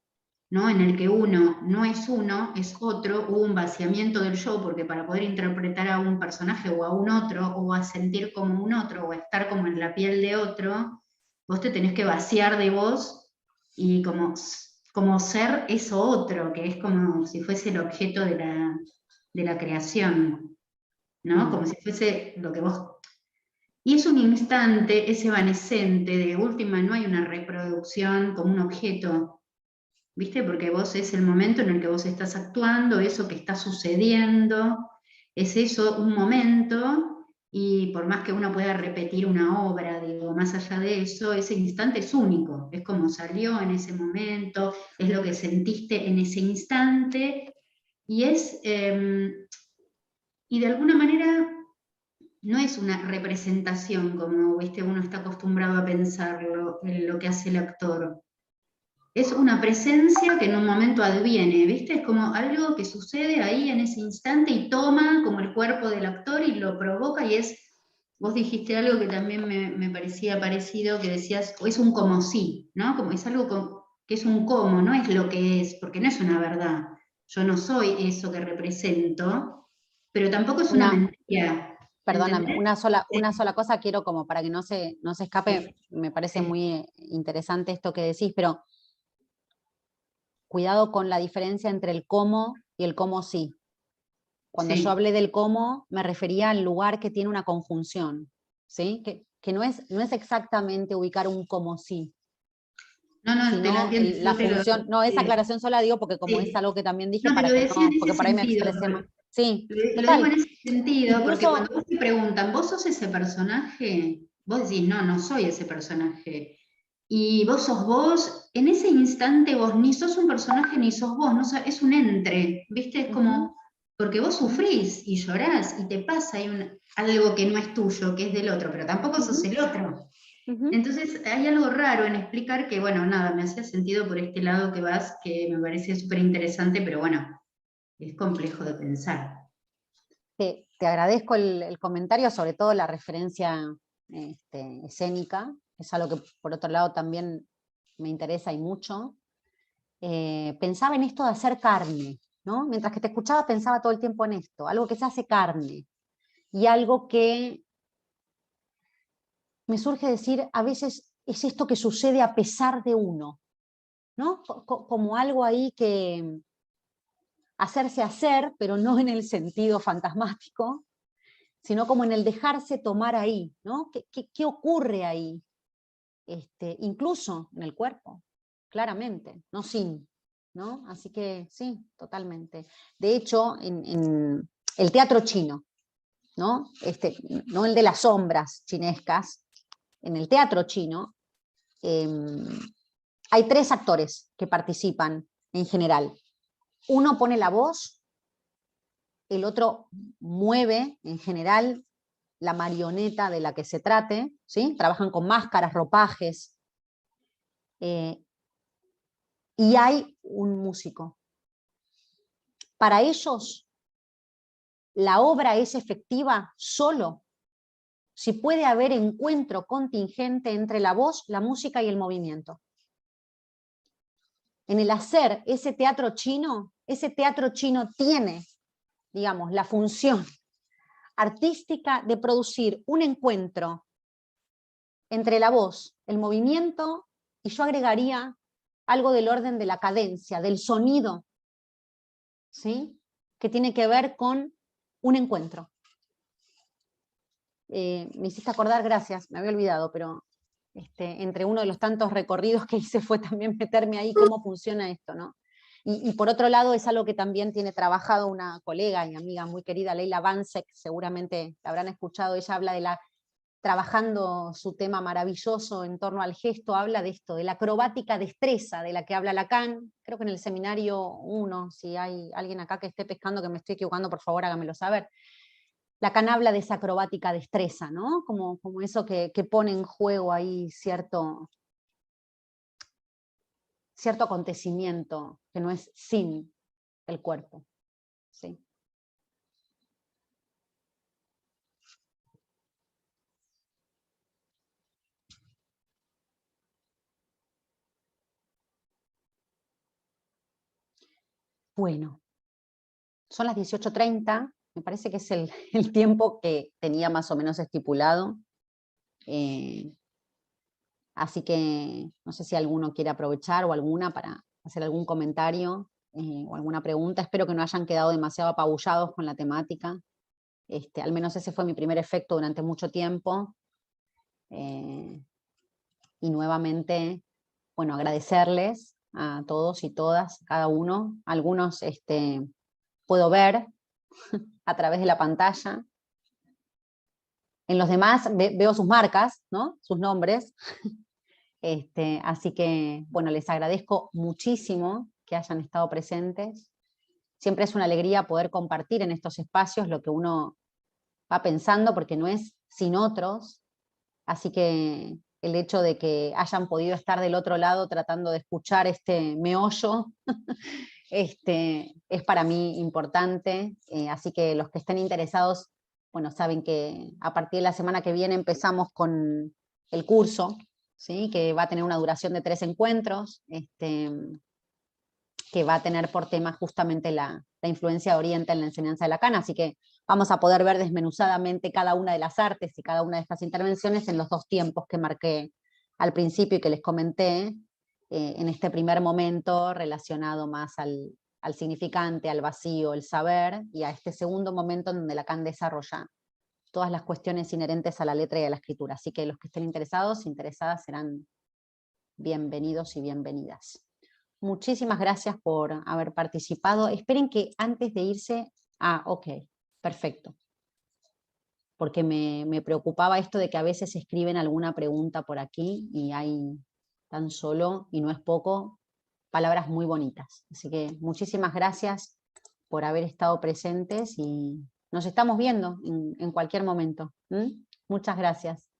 ¿no? En el que uno no es uno, es otro, hubo un vaciamiento del yo, porque para poder interpretar a un personaje o a un otro, o a sentir como un otro, o a estar como en la piel de otro, vos te tenés que vaciar de vos y como ser eso otro, que es como si fuese el objeto de la creación, ¿no? Como si fuese lo que vos... Y es un instante, es evanescente, de última no hay una reproducción como un objeto, ¿viste? Porque vos es el momento en el que vos estás actuando, eso que está sucediendo, es eso, un momento, y por más que uno pueda repetir una obra, digo, más allá de eso, ese instante es único, es como salió en ese momento, es lo que sentiste en ese instante, y y de alguna manera no es una representación como, ¿viste? Uno está acostumbrado a pensarlo, en lo que hace el actor. Es una presencia que en un momento adviene, ¿viste? Es como algo que sucede ahí en ese instante y toma como el cuerpo del actor y lo provoca y vos dijiste algo que también me parecía parecido, que decías, es un como sí, ¿no? Como es algo que es un como, no es lo que es, porque no es una verdad. Yo no soy eso que represento, pero tampoco es una mentira. Perdóname, ¿Entendés? una sola cosa quiero como para que no se escape, me parece muy interesante esto que decís, pero cuidado con la diferencia entre el cómo y el cómo sí. Cuando yo hablé del cómo, me refería al lugar que tiene una conjunción, ¿sí? Que no es exactamente ubicar un como sí, No, te lo sino entiendo. la función, no, esa Sí. aclaración sola digo porque como es algo que también dije No, te para lo que decía en no, porque ese por ahí me sentido. expresé más. Sí, Lo digo en total. ese sentido, porque Incluso, cuando vos te preguntan, ¿vos sos ese personaje? Vos decís, no, no soy ese personaje. Y vos sos vos, en ese instante vos ni sos un personaje ni sos vos, no, es un entre, ¿viste? Es como, porque vos sufrís y llorás y te pasa algo que no es tuyo, que es del otro, pero tampoco sos el otro. Entonces hay algo raro en explicar que, bueno, nada, me hacía sentido por este lado que vas, que me parece súper interesante, pero bueno, es complejo de pensar. te agradezco el comentario, sobre todo la referencia escénica, es algo que por otro lado también me interesa y mucho. Pensaba en esto de hacer carne, ¿no? Mientras que te escuchaba pensaba todo el tiempo en esto, algo que se hace carne y algo que me surge decir, a veces es esto que sucede a pesar de uno, ¿no? Como algo ahí que hacerse hacer, pero no en el sentido fantasmático, sino como en el dejarse tomar ahí, ¿no? ¿Qué ocurre ahí? Incluso en el cuerpo, claramente, no sin, ¿no? Así que sí, totalmente. De hecho, en el teatro chino, ¿no? No el de las sombras chinescas, en el teatro chino hay 3 actores que participan en general. Uno pone la voz, el otro mueve en general la marioneta de la que se trate, ¿sí? Trabajan con máscaras, ropajes, y hay un músico. Para ellos, la obra es efectiva solo si puede haber encuentro contingente entre la voz, la música y el movimiento. En el hacer ese teatro chino tiene, digamos, la función artística de producir un encuentro entre la voz, el movimiento, y yo agregaría algo del orden de la cadencia, del sonido, ¿sí? Que tiene que ver con un encuentro. Me hiciste acordar, gracias, me había olvidado, pero entre uno de los tantos recorridos que hice fue también meterme ahí cómo funciona esto, ¿no? Y por otro lado es algo que también tiene trabajado una colega y amiga muy querida, Leila Bansek, seguramente la habrán escuchado, ella habla de trabajando su tema maravilloso en torno al gesto, habla de esto, de la acrobática destreza de la que habla Lacan, creo que en el seminario 1, si hay alguien acá que esté pescando que me estoy equivocando, por favor hágamelo saber. Lacan habla de esa acrobática destreza, ¿no? Como eso que pone en juego ahí cierto acontecimiento que no es sin el cuerpo, ¿sí? Bueno, son las 18:30, me parece que es el tiempo que tenía más o menos estipulado. Así que no sé si alguno quiere aprovechar o alguna para hacer algún comentario o alguna pregunta. Espero que no hayan quedado demasiado apabullados con la temática. Al menos ese fue mi primer efecto durante mucho tiempo. Y nuevamente, bueno, agradecerles a todos y todas, cada uno. Algunos puedo ver a través de la pantalla. En los demás veo sus marcas, ¿no? Sus nombres. Así que, bueno, les agradezco muchísimo que hayan estado presentes. Siempre es una alegría poder compartir en estos espacios lo que uno va pensando, porque no es sin otros. Así que el hecho de que hayan podido estar del otro lado tratando de escuchar este meollo, es para mí importante. Así que los que estén interesados, bueno, saben que a partir de la semana que viene empezamos con el curso, ¿sí? Que va a tener una duración de 3 encuentros, que va a tener por tema justamente la influencia de Oriente en la enseñanza de Lacan, así que vamos a poder ver desmenuzadamente cada una de las artes y cada una de estas intervenciones en los 2 tiempos que marqué al principio y que les comenté, en este primer momento relacionado más al significante, al vacío, el saber, y a este segundo momento en donde Lacan desarrolla todas las cuestiones inherentes a la letra y a la escritura. Así que los que estén interesadas serán bienvenidos y bienvenidas. Muchísimas gracias por haber participado. Esperen que antes de irse... ok, perfecto. Porque me preocupaba esto de que a veces escriben alguna pregunta por aquí y hay tan solo, y no es poco, palabras muy bonitas. Así que muchísimas gracias por haber estado presentes y nos estamos viendo en cualquier momento. Muchas gracias.